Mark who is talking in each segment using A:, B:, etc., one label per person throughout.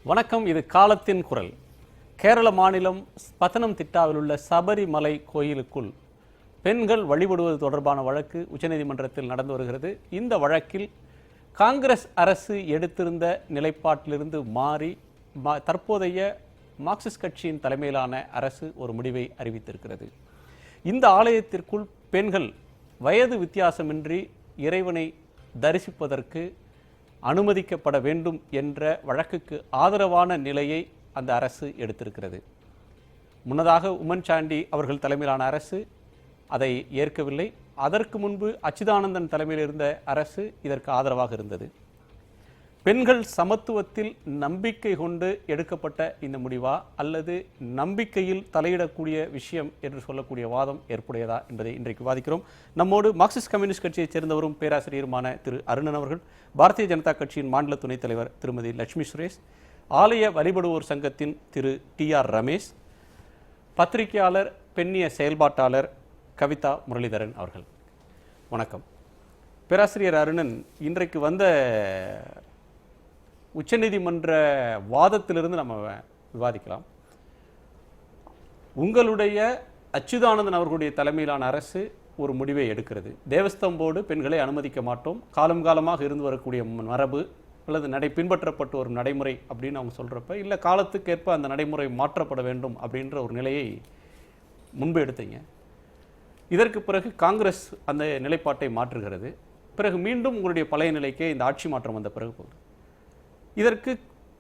A: வணக்கம். இது காலத்தின் குரல். கேரள மாநிலம் பத்தனம்திட்டாவில் உள்ள சபரிமலை கோயிலுக்குள் பெண்கள் வழிபடுவது தொடர்பான வழக்கு உச்சநீதிமன்றத்தில் நடந்து வருகிறது. இந்த வழக்கில் காங்கிரஸ் அரசு எடுத்திருந்த நிலைப்பாட்டிலிருந்து மாறி தற்போதைய மார்க்சிஸ்ட் கட்சியின் தலைமையிலான அரசு ஒரு முடிவை அறிவித்திருக்கிறது. இந்த ஆலயத்திற்குள் பெண்கள் வயது வித்தியாசமின்றி இறைவனை தரிசிப்பதற்கு அனுமதிக்கப்பட வேண்டும் என்ற வழக்குக்கு ஆதரவான நிலையை அந்த அரசு எடுத்திருக்கிறது. முன்னதாக உமன் சாண்டி அவர்கள் தலைமையிலான அரசு அதை ஏற்கவில்லை. அதற்கு முன்பு அச்சுதானந்தன் தலைமையில் இருந்த அரசு இதற்கு ஆதரவாக இருந்தது. பெண்கள் சமத்துவத்தில் நம்பிக்கை கொண்டு எடுக்கப்பட்ட இந்த முடிவா அல்லது நம்பிக்கையில் தலையிடக்கூடிய விஷயம் என்று சொல்லக்கூடிய வாதம் ஏற்புடையதா என்பதை இன்றைக்கு விவாதிக்கிறோம். நம்மோடு மார்க்சிஸ்ட் கம்யூனிஸ்ட் கட்சியைச் சேர்ந்தவரும் பேராசிரியருமான திரு அருணன் அவர்கள், பாரதிய ஜனதா கட்சியின் மாநில துணைத் தலைவர் திருமதி லட்சுமி சுரேஷ், ஆலய வழிபடுவோர் சங்கத்தின் திரு டி.ஆர். ரமேஷ், பத்திரிகையாளர் பெண்ணிய செயல்பாட்டாளர் கவிதா முரளிதரன் அவர்கள். வணக்கம். பேராசிரியர் அருணன், இன்றைக்கு வந்த உச்சநீதிமன்ற வாதத்திலிருந்து நம்ம விவாதிக்கலாம். உங்களுடைய அச்சுதானந்தன் அவர்களுடைய தலைமையிலான அரசு ஒரு முடிவை எடுக்கிறது. தேவஸ்தம் போர்டு பெண்களை அனுமதிக்க மாட்டோம், காலம் காலமாக இருந்து வரக்கூடிய மரபு அல்லது பின்பற்றப்பட்டு வரும் நடைமுறை அப்படின்னு அவங்க சொல்கிறப்ப, இல்லை காலத்துக்கேற்ப அந்த நடைமுறை மாற்றப்பட வேண்டும் அப்படின்ற ஒரு நிலையை முன்பு எடுத்தீங்க. இதற்கு பிறகு காங்கிரஸ் அந்த நிலைப்பாட்டை மாற்றுகிறது. பிறகு மீண்டும் உங்களுடைய பழைய நிலைக்கே இந்த ஆட்சி மாற்றம் வந்த பிறகு போகுது. இதற்கு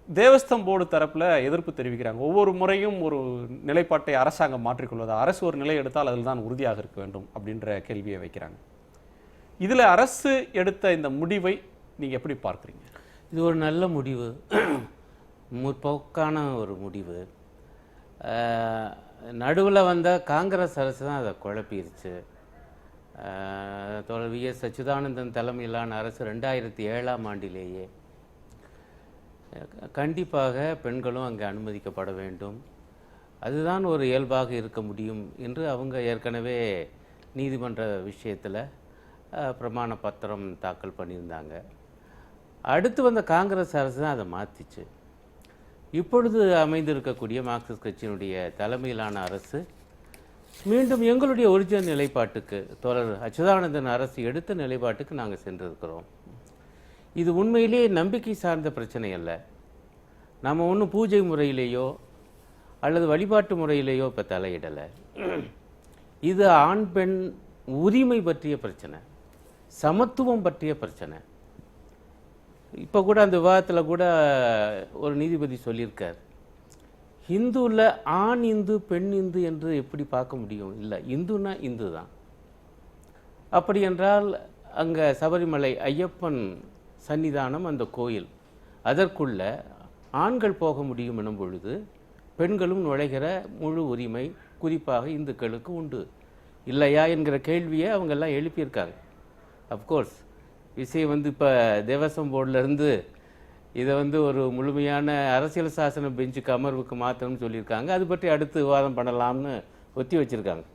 A: தேவஸ்தம் போர்டு தரப்பில் எதிர்ப்பு தெரிவிக்கிறாங்க. ஒவ்வொரு முறையும் ஒரு நிலைப்பாட்டை அரசாங்கம் மாற்றிக்கொள்வதா, அரசு ஒரு நிலை எடுத்தால் அதில் தான் உறுதியாக இருக்க வேண்டும் அப்படின்ற கேள்வியை வைக்கிறாங்க. இதில் அரசு எடுத்த இந்த முடிவை நீங்கள் எப்படி பார்க்குறீங்க?
B: இது ஒரு நல்ல முடிவு, முற்போக்கான ஒரு முடிவு. நடுவில் வந்த காங்கிரஸ் அரசு தான் அதை குழப்பிருச்சு. வி.எஸ். அச்சுதானந்தன் தலைமையிலான அரசு 2007ஆம் ஆண்டிலேயே கண்டிப்பாக பெண்களும் அங்கே அனுமதிக்கப்பட வேண்டும், அதுதான் ஒரு இயல்பாக இருக்க முடியும் என்று அவங்க ஏற்கனவே நீதிமன்ற விஷயத்தில் பிரமாண பத்திரம் தாக்கல் பண்ணியிருந்தாங்க. அடுத்து வந்த காங்கிரஸ் அரசு தான் அதை மாற்றிச்சு. இப்பொழுது அமைந்திருக்கக்கூடிய மார்க்சிஸ்ட் கட்சியினுடைய தலைமையிலான அரசு மீண்டும் எங்களுடைய ஒரிஜினல் நிலைப்பாட்டுக்கு, தோழர் அச்சுதானந்தன் அரசு எடுத்த நிலைப்பாட்டுக்கு நாங்கள் சென்றிருக்கிறோம். இது உண்மையிலே நம்பிக்கை சார்ந்த பிரச்சனை அல்ல. நம்ம ஒன்றும் பூஜை முறையிலேயோ அல்லது வழிபாட்டு முறையிலேயோ இப்போ தலையிடலை. இது ஆண் பெண் உரிமை பற்றிய பிரச்சனை, சமத்துவம் பற்றிய பிரச்சனை. இப்போ கூட அந்த விவாதத்தில் கூட ஒரு நீதிபதி சொல்லியிருக்கார், ஹிந்துவில் ஆண் இந்து பெண் இந்து என்று எப்படி பார்க்க முடியும்? இல்லை, இந்துனா இந்து தான். அப்படி என்றால் அங்கே சபரிமலை ஐயப்பன் சன்னிதானம், அந்த கோயில், அதற்குள்ள ஆண்கள் போக முடியும் எனும் பொழுது பெண்களும் நுழைகிற முழு உரிமை குறிப்பாக இந்துக்களுக்கு உண்டு இல்லையா என்கிற கேள்வியை அவங்கெல்லாம் எழுப்பியிருக்காங்க. அஃப்கோர்ஸ் விஷயம் இப்போ தேவஸ்வம் போர்டிலேருந்து இதை ஒரு முழுமையான அரசியல் சாசன பெஞ்சுக்கு அமர்வுக்கு மாற்றணும்னு சொல்லியிருக்காங்க. அது பற்றி அடுத்து விவாதம் பண்ணலாம்னு ஒத்தி வச்சுருக்காங்க.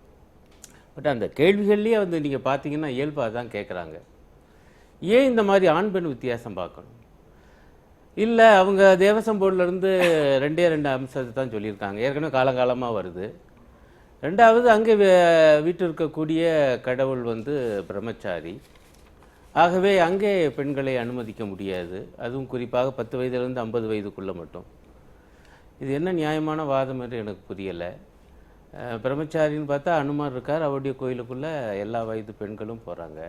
B: பட் அந்த கேள்விகள்லேயே நீங்கள் பார்த்தீங்கன்னா இயல்பாக தான் கேட்குறாங்க. ஏன் இந்த மாதிரி ஆண் பெண் வித்தியாசம் பார்க்கணும்? இல்லை, அவங்க தேவஸ்வம் போர்டிலேருந்து 2 அம்சத்தை தான் சொல்லியிருக்காங்க, ஏற்கனவே காலங்காலமாக வருது. ரெண்டாவது, அங்கே வீட்டில் இருக்கக்கூடிய கடவுள் பிரம்மச்சாரி, ஆகவே அங்கே பெண்களை அனுமதிக்க முடியாது, அதுவும் குறிப்பாக 10 வயதிலிருந்து 50 வயதுக்குள்ளே மட்டும். இது என்ன நியாயமான வாதம் என்று எனக்கு புரியலை. பிரம்மச்சாரின்னு பார்த்தா அனுமார் இருக்கார், அவருடைய கோயிலுக்குள்ளே எல்லா வயது பெண்களும் போகிறாங்க.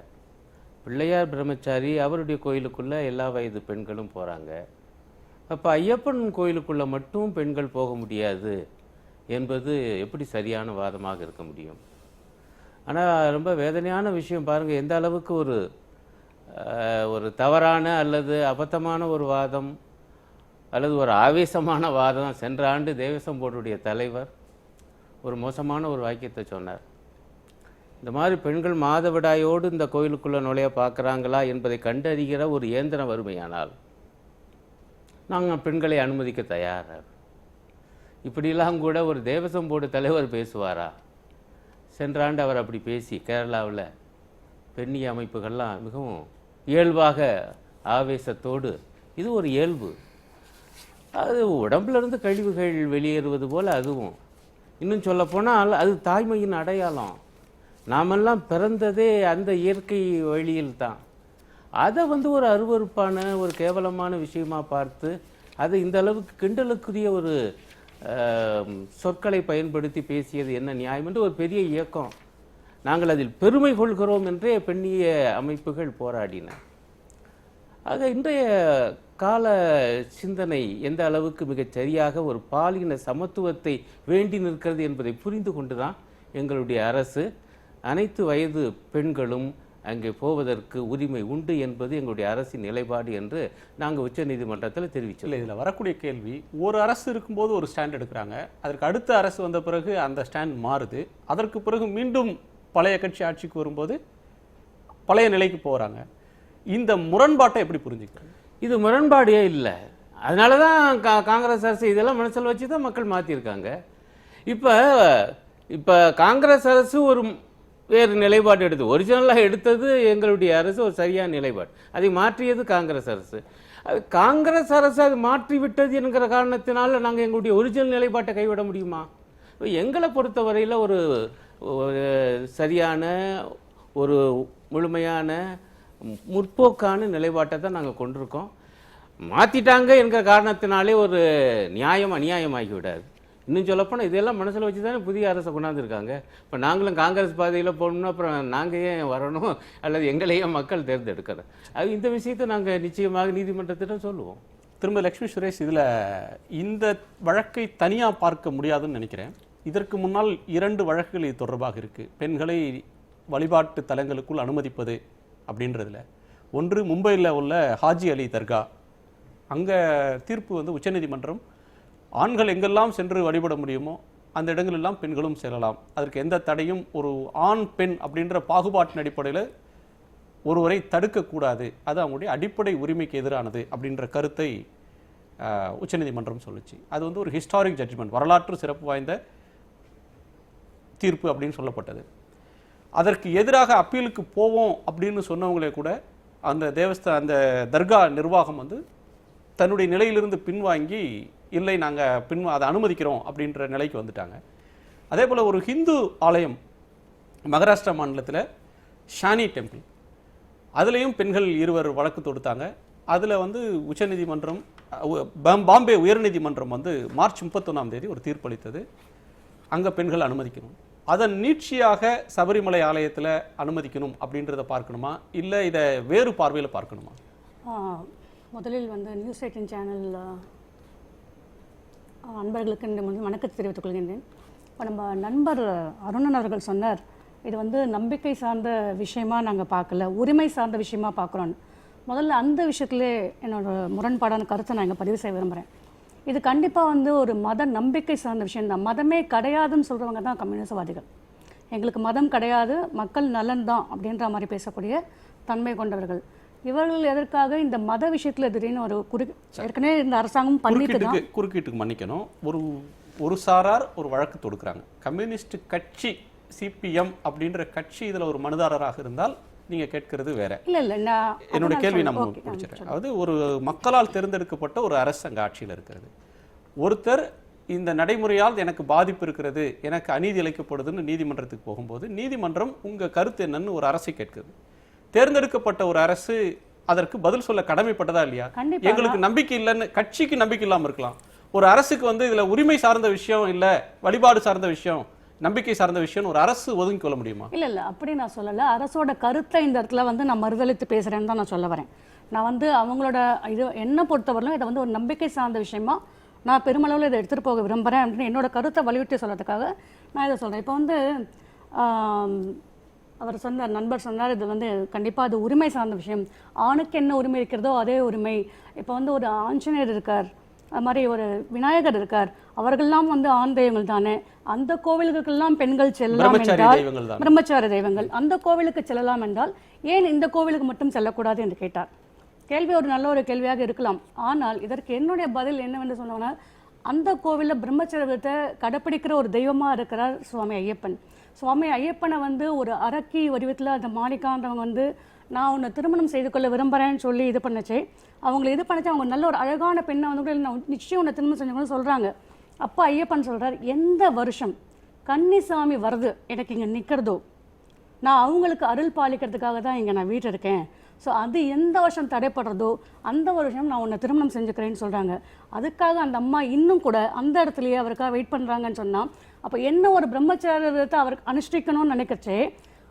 B: பிள்ளையார் பிரம்மச்சாரி, அவருடைய கோயிலுக்குள்ளே எல்லா வயது பெண்களும் போகிறாங்க. அப்போ ஐயப்பன் கோயிலுக்குள்ளே மட்டும் பெண்கள் போக முடியாது என்பது எப்படி சரியான வாதமாக இருக்க முடியும்? ஆனால் ரொம்ப வேதனையான விஷயம் பாருங்கள், எந்த அளவுக்கு ஒரு தவறான அல்லது அபத்தமான ஒரு வாதம் அல்லது ஒரு ஆவேசமான வாதம். சென்ற ஆண்டு தேவஸ்வம் போர்டுடைய தலைவர் ஒரு மோசமான ஒரு வாக்கியத்தை சொன்னார். இந்த மாதிரி பெண்கள் மாதவிடாயோடு இந்த கோயிலுக்குள்ளே நுழைய பார்க்குறாங்களா என்பதை கண்டறிகிற ஒரு இயந்திரம் வறுமையானால் நாங்கள் பெண்களை அனுமதிக்க தயாராக. இப்படிலாம் கூட ஒரு தேவஸ்வம் போர்டு தலைவர் பேசுவாரா? சென்ற ஆண்டு அவர் அப்படி பேசி கேரளாவில் பெண்ணிய அமைப்புகள்லாம் மிகவும் இயல்பாக ஆவேசத்தோடு, இது ஒரு இயல்பு, அது உடம்புல இருந்து கழிவுகள் வெளியேறுவது போல் அதுவும். இன்னும் சொல்லப்போனால் அது தாய்மையின் அடையாளம். நாமெல்லாம் பிறந்ததே அந்த இயற்கை வழியில் தான். அதை ஒரு அருவருப்பான ஒரு கேவலமான விஷயமா பார்த்து அதை இந்த அளவுக்கு கிண்டலுக்குரிய ஒரு சொற்களை பயன்படுத்தி பேசியது என்ன நியாயம் என்று ஒரு பெரிய இயக்கம், நாங்கள் அதில் பெருமை கொள்கிறோம் என்றே பெண்ணிய அமைப்புகள் போராடின. ஆக இன்றைய கால சிந்தனை எந்த அளவுக்கு மிகச் சரியாக ஒரு பாலின சமத்துவத்தை வேண்டி நிற்கிறது என்பதை புரிந்து கொண்டுதான் எங்களுடைய அரசு அனைத்து வயது பெண்களும் அங்கே போவதற்கு உரிமை உண்டு என்பது எங்களுடைய அரசின் நிலைப்பாடு என்று நாங்கள் உச்சநீதிமன்றத்தில் தெரிவிச்சோம்.
A: இதில் வரக்கூடிய கேள்வி, ஒரு அரசு இருக்கும்போது ஒரு ஸ்டாண்ட் எடுக்கிறாங்க, அதற்கு அடுத்த அரசு வந்த பிறகு அந்த ஸ்டாண்ட் மாறுது, அதற்கு பிறகு மீண்டும் பழைய கட்சி ஆட்சிக்கு வரும்போது பழைய நிலைக்கு போகிறாங்க. இந்த முரண்பாட்டை எப்படி புரிஞ்சுக்கிறாங்க?
B: இது முரண்பாடே இல்லை. அதனால தான் காங்கிரஸ் அரசு இதெல்லாம் மனசில் வச்சு தான் மக்கள் மாற்றிருக்காங்க. இப்போ காங்கிரஸ் அரசு ஒரு வேறு நிலைப்பாடு எடுத்து ஒரிஜினலாக எடுத்தது எங்களுடைய அரசு ஒரு சரியான நிலைப்பாடு, அதை மாற்றியது காங்கிரஸ் அரசு. காங்கிரஸ் அரசு அது மாற்றிவிட்டது என்கிற காரணத்தினால நாங்கள் எங்களுடைய ஒரிஜினல் நிலைப்பாட்டை கைவிட முடியுமா? எங்களை பொறுத்தவரையில் ஒரு சரியான ஒரு முழுமையான முற்போக்கான நிலைப்பாட்டை தான் நாங்கள் கொண்டிருக்கோம். மாற்றிட்டாங்க என்கிற காரணத்தினாலே ஒரு நியாயம் அநியாயமாகி விடாது. இன்னும் சொல்லப்போனால் இதெல்லாம் மனசில் வச்சு தானே புதிய அரசை கொண்டாந்துருக்காங்க. இப்போ நாங்களும் காங்கிரஸ் பாதையில் போகணும்னா அப்புறம் நாங்கள் ஏன் வரணும், அல்லது எங்களையே மக்கள் தேர்ந்தெடுக்கிறோம். அது இந்த விஷயத்தை நாங்கள் நிச்சயமாக நீதிமன்றத்திடம் சொல்லுவோம்.
A: திரும்ப லட்சுமி சுரேஷ், இதில் இந்த வழக்கை தனியாக பார்க்க முடியாதுன்னு நினைக்கிறேன். இதற்கு முன்னால் 2 வழக்குகள் இது தொடர்பாக இருக்குது. பெண்களை வழிபாட்டு தலங்களுக்குள் அனுமதிப்பது அப்படின்றதுல ஒன்று மும்பையில் உள்ள ஹாஜி அலி தர்கா. அங்கே தீர்ப்பு உச்சநீதிமன்றம் ஆண்கள் எங்கெல்லாம் சென்று வழிபட முடியுமோ அந்த இடங்களெல்லாம் பெண்களும் செல்லலாம், அதற்கு எந்த தடையும் ஒரு ஆண் பெண் அப்படின்ற பாகுபாட்டின் அடிப்படையில் ஒருவரை தடுக்கக்கூடாது, அது அவங்களுடைய அடிப்படை உரிமைக்கு எதிரானது அப்படின்ற கருத்தை உச்சநீதிமன்றம் சொல்லுச்சு. அது ஒரு ஹிஸ்டாரிக் ஜட்ஜ்மெண்ட், வரலாற்று சிறப்பு வாய்ந்த தீர்ப்பு அப்படின்னு சொல்லப்பட்டது. அதற்கு எதிராக அப்பீலுக்கு போவோம் அப்படின்னு சொன்னவங்களே கூட அந்த தர்கா நிர்வாகம் தன்னுடைய நிலையிலிருந்து பின்வாங்கி இல்லை நாங்கள் அதை அனுமதிக்கிறோம் அப்படின்ற நிலைக்கு வந்துட்டாங்க. அதே போல் ஒரு ஹிந்து ஆலயம் மகாராஷ்டிரா மாநிலத்தில் ஷானி டெம்பிள், அதுலேயும் பெண்கள் 2 வழக்கு தொடுத்தாங்க. அதில் உச்சநீதிமன்றம் பாம்பே உயர்நீதிமன்றம் மார்ச் 31ஆம் தேதி ஒரு தீர்ப்பளித்தது, அங்கே பெண்கள் அனுமதிக்கணும். அதன் நீட்சியாக சபரிமலை ஆலயத்தில் அனுமதிக்கணும் அப்படின்றத பார்க்கணுமா, இல்லை இதை வேறு பார்வையில் பார்க்கணுமா?
C: முதலில் நியூஸ் 18 சேனல் அன்பர்களுக்கு வணக்கத்தை தெரிவித்துக் கொள்கின்றேன். இப்போ நம்ம நண்பர் அருணன் அவர்கள் சொன்னார், இது நம்பிக்கை சார்ந்த விஷயமா நாங்கள் பார்க்கல, உரிமை சார்ந்த விஷயமா பார்க்குறோம். முதல்ல அந்த விஷயத்திலே என்னோட முரண்பாடான கருத்தை நான் இங்கே பதிவு செய்ய விரும்புகிறேன். இது கண்டிப்பாக ஒரு மத நம்பிக்கை சார்ந்த விஷயம்தான். மதமே கிடையாதுன்னு சொல்கிறவங்க தான் கம்யூனிஸ்ட்வாதிகள். எங்களுக்கு மதம் கிடையாது, மக்கள் நலன் தான் அப்படின்ற மாதிரி பேசக்கூடிய தன்மை கொண்டவர்கள். இவர்கள் எதற்காக இந்த மத விஷயத்தில் திடீர்னு ஏற்கனவே இந்த அரசாங்கம்
A: குறுக்கீட்டுக்கு மன்னிக்கணும், ஒரு சாரார் ஒரு வழக்கு தொடுக்கிறாங்க. கம்யூனிஸ்ட் கட்சி சிபிஎம் அப்படின்ற கட்சி இதில் ஒரு மனுதாரராக இருந்தால் நீங்க கேட்கிறது வேற. என்னோட கேள்வி நம்ம முடிச்சிடறேன். அதாவது ஒரு மக்களால் தேர்ந்தெடுக்கப்பட்ட ஒரு அரசு அங்கே ஆட்சியில் இருக்கிறது. ஒருத்தர் இந்த நடைமுறையால் எனக்கு பாதிப்பு இருக்கிறது, எனக்கு அநீதி இழைக்கப்படுதுன்னு நீதிமன்றத்துக்கு போகும்போது நீதிமன்றம் உங்க கருத்து என்னன்னு ஒரு அரசை கேட்குது. தேர்ந்தெடுக்கப்பட்ட ஒரு அரசு அதற்கு பதில் சொல்ல கடமைப்பட்டதா இல்லையா? எங்களுக்கு நம்பிக்கை இல்லைன்னு கட்சிக்கு நம்பிக்கை இல்லாமல் இருக்கலாம், ஒரு அரசுக்கு இதுல உரிமை சார்ந்த விஷயம் இல்ல, வழிபாடு சார்ந்த விஷயம், நம்பிக்கை சார்ந்த விஷயம் ஒரு அரசு ஒதுங்கி கொள்ள முடியுமா?
C: இல்ல அப்படி நான் சொல்லல. அரசோட கருத்தை இந்த இடத்துல நான் மறுதளித்து பேசுறேன்னு தான் நான் சொல்ல வரேன். நான் அவங்களோட இது என்ன பொறுத்தவரையிலும் இதை ஒரு நம்பிக்கை சார்ந்த விஷயமா நான் பெருமளவில் இதை எடுத்துகிட்டு போக விரும்புகிறேன் அப்படின்னு என்னோட கருத்தை வலியுறுத்தி சொல்கிறதுக்காக நான் இதை சொல்கிறேன். இப்போ அவர் நண்பர் சொன்னார், இது கண்டிப்பாக அது உரிமை சார்ந்த விஷயம். ஆணுக்கு என்ன உரிமை இருக்கிறதோ அதே உரிமை. இப்போ ஒரு ஆஞ்சநேயர் இருக்கார், அது மாதிரி ஒரு விநாயகர் இருக்கார், அவர்கள்லாம் ஆண் தெய்வங்கள் தானே. அந்த கோவிலுக்கெல்லாம் பெண்கள் செல்லலாம் என்றால், பிரம்மச்சாரி தெய்வங்கள், அந்த கோவிலுக்கு செல்லலாம் என்றால் ஏன் இந்த கோவிலுக்கு மட்டும் செல்லக்கூடாது என்று கேட்டார். கேள்வி ஒரு நல்ல ஒரு கேள்வியாக இருக்கலாம். ஆனால் இதற்கு என்னுடைய பதில் என்னவென்று சொன்னோன்னா, அந்த கோவிலில் பிரம்மச்சரியத்தை கடைப்பிடிக்கிற ஒரு தெய்வமாக இருக்கிறார் சுவாமி ஐயப்பன். சுவாமி ஐயப்பனை ஒரு அரக்கி வடிவத்தில் அந்த மாணிக்காண்டவங்க நான் உன்னை திருமணம் செய்து கொள்ள விரும்புகிறேன்னு சொல்லி இது பண்ணச்சே அவங்களை இது பண்ணச்சே அவங்க நல்ல ஒரு அழகான பெண்ணை வந்து கூட நான் நிச்சயம் உன்னை திருமணம் செஞ்சவங்க சொல்கிறாங்க. அப்போ ஐயப்பன் சொல்கிறார், எந்த வருஷம் கன்னிசாமி வருது எனக்கு இங்கே நிற்கிறதோ நான் அவங்களுக்கு அருள் பாலிக்கிறதுக்காக தான் இங்கே நான் வீட்டில் இருக்கேன். ஸோ அது எந்த வருஷம் தடைப்படுறதோ அந்த வருஷம் நான் உன்னை திருமணம் செஞ்சுக்கிறேன்னு சொல்கிறாங்க. அதுக்காக அந்த அம்மா இன்னும் கூட அந்த இடத்துலையே அவருக்காக வெயிட் பண்ணுறாங்கன்னு சொன்னால் அப்போ என்ன ஒரு பிரம்மச்சாரியத்தை அவருக்கு அனுஷ்டிக்கணும்னு நினைக்கச்சே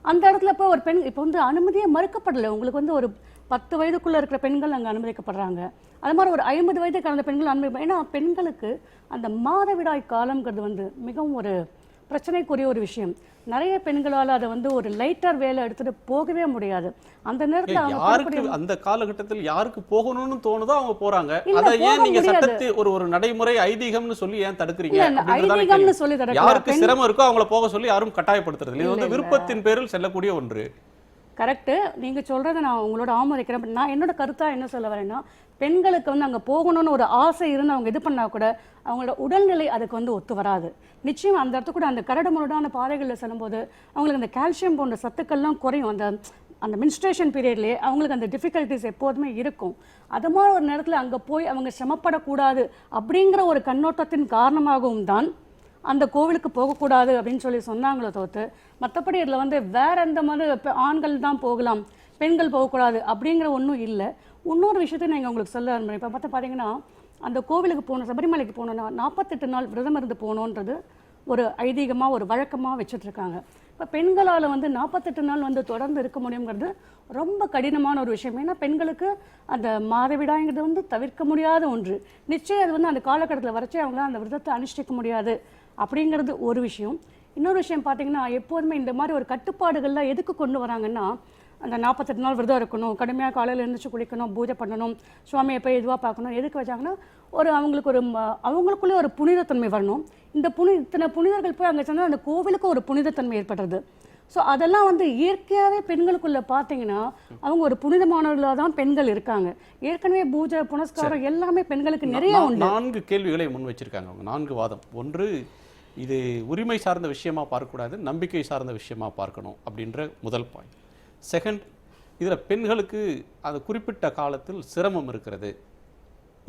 C: அந்த இடத்துல இப்போ ஒரு பெண் இப்போ வந்து அனுமதியே மறுக்கப்படலை. உங்களுக்கு வந்து ஒரு 10 வயதுக்குள்ளே இருக்கிற பெண்கள் அங்கே அனுமதிக்கப்படுறாங்க. அது மாதிரி ஒரு 50 வயது கடந்த பெண்கள் அனுமதி. ஏன்னா பெண்களுக்கு அந்த மாதவிடாய் காலங்கிறது வந்து மிகவும் ஒரு பிரச்சனைக்குரிய ஒரு விஷயம். நிறைய பெண்களால் அதை வந்து ஒரு லைட்டர் வேலை எடுத்துட்டு போகவே முடியாது. அந்த நேரத்தில்
A: யாருக்கு அந்த காலகட்டத்தில் யாருக்கு போகணும்னு தோணுதோ அவங்க போறாங்க. அதை ஏன் நீங்க சட்டத்தை ஒரு நடைமுறை ஐதீகம்னு சொல்லி ஏன் தடுக்கிறீங்க?
C: ஐதீகம்னு சொல்லி
A: யாருக்கு சிரமம் இருக்கோ அவங்கள போக சொல்லி யாரும் கட்டாயப்படுத்துறது இல்லை. இது வந்து விருப்பத்தின் பேரில் செல்லக்கூடிய ஒன்று.
C: கரெக்டு, நீங்கள் சொல்கிறத நான் உங்களோட ஆமோதிக்கிறேன். நான் என்னோட கருத்தாக என்ன சொல்ல வரேன்னா, பெண்களுக்கு வந்து அங்கே போகணும்னு ஒரு ஆசை இருந்து அவங்க இது பண்ணால் கூட அவங்களோட உடல்நிலை அதுக்கு வந்து ஒத்து வராது. நிச்சயம் அந்த இடத்து கூட அந்த கரடுமுரடான பாதைகளில் செல்லும்போது அவங்களுக்கு அந்த கால்சியம் போன்ற சத்துக்கள்லாம் குறையும். அந்த மின்ஸ்ட்ரேஷன் பீரியட்லேயே அவங்களுக்கு அந்த டிஃபிகல்ட்டிஸ் எப்போதுமே இருக்கும். அது மாதிரி ஒரு நேரத்தில் அங்கே போய் அவங்க சிரமப்படக்கூடாது அப்படிங்கிற ஒரு கண்ணோட்டத்தின் காரணமாகவும் தான் அந்த கோவிலுக்கு போகக்கூடாது அப்படின்னு சொல்லி சொன்னாங்களோ தவிர்த்து மற்றபடி இதில் வந்து வேற எந்த மாதிரி ஆண்கள் தான் போகலாம் பெண்கள் போகக்கூடாது அப்படிங்கிற ஒன்றும் இல்லை. இன்னொரு விஷயத்தை நான் உங்களுக்கு சொல்ல விரும்புகிறேன். இப்போ பார்த்தீங்கன்னா அந்த கோவிலுக்கு போகணும், சபரிமலைக்கு போகணுன்னா 48 நாள் விரதம் இருந்து போகணுன்றது ஒரு ஐதீகமாக ஒரு வழக்கமாக வச்சுட்ருக்காங்க. இப்போ பெண்களால் வந்து 48 நாள் வந்து தொடர்ந்து இருக்க முடியுங்கிறது ரொம்ப கடினமான ஒரு விஷயம். ஏன்னா பெண்களுக்கு அந்த மாதவிடாய்ங்கிறது வந்து தவிர்க்க முடியாத ஒன்று. நிச்சயம் அது வந்து அந்த காலகட்டத்தில் வரைச்சி அவங்களாம் அந்த விரதத்தை அனுஷ்டிக்க முடியாது அப்படிங்கிறது ஒரு விஷயம். இன்னொரு விஷயம் பார்த்தீங்கன்னா எப்போதுமே இந்த மாதிரி ஒரு கட்டுப்பாடுகள்லாம் எதுக்கு கொண்டு வராங்கன்னா, அந்த 48 நாள் விரதம் இருக்கணும், கடுமையாக காலையில் எழுந்திரிச்சு குளிக்கணும், பூஜை பண்ணணும், சுவாமியை போய் இதுவாக பார்க்கணும். எதுக்கு வச்சாங்கன்னா அவங்களுக்கு அவங்களுக்குள்ளே ஒரு புனிதத்தன்மை வரணும். இத்தனை புனிதர்கள் போய் அங்கே சொன்னால் அந்த கோவிலுக்கு ஒரு புனிதத்தன்மை ஏற்படுறது. ஸோ அதெல்லாம் வந்து இயற்கையாகவே பெண்களுக்குள்ளே பார்த்தீங்கன்னா அவங்க ஒரு புனிதமானவர்களாக தான் பெண்கள் இருக்காங்க. ஏற்கனவே பூஜை புனஸ்காரம் எல்லாமே பெண்களுக்கு நிறைய உண்டு.
A: 4 கேள்விகளை முன் வச்சிருக்காங்க அவங்க, 4 வாதம். ஒன்று, இது உரிமை சார்ந்த விஷயமா பார்க்கக்கூடாது, நம்பிக்கை சார்ந்த விஷயமா பார்க்கணும் அப்படின்ற முதல் பாயிண்ட். செகண்ட், இதில் பெண்களுக்கு அது குறிப்பிட்ட காலத்தில் சிரமம் இருக்கிறது.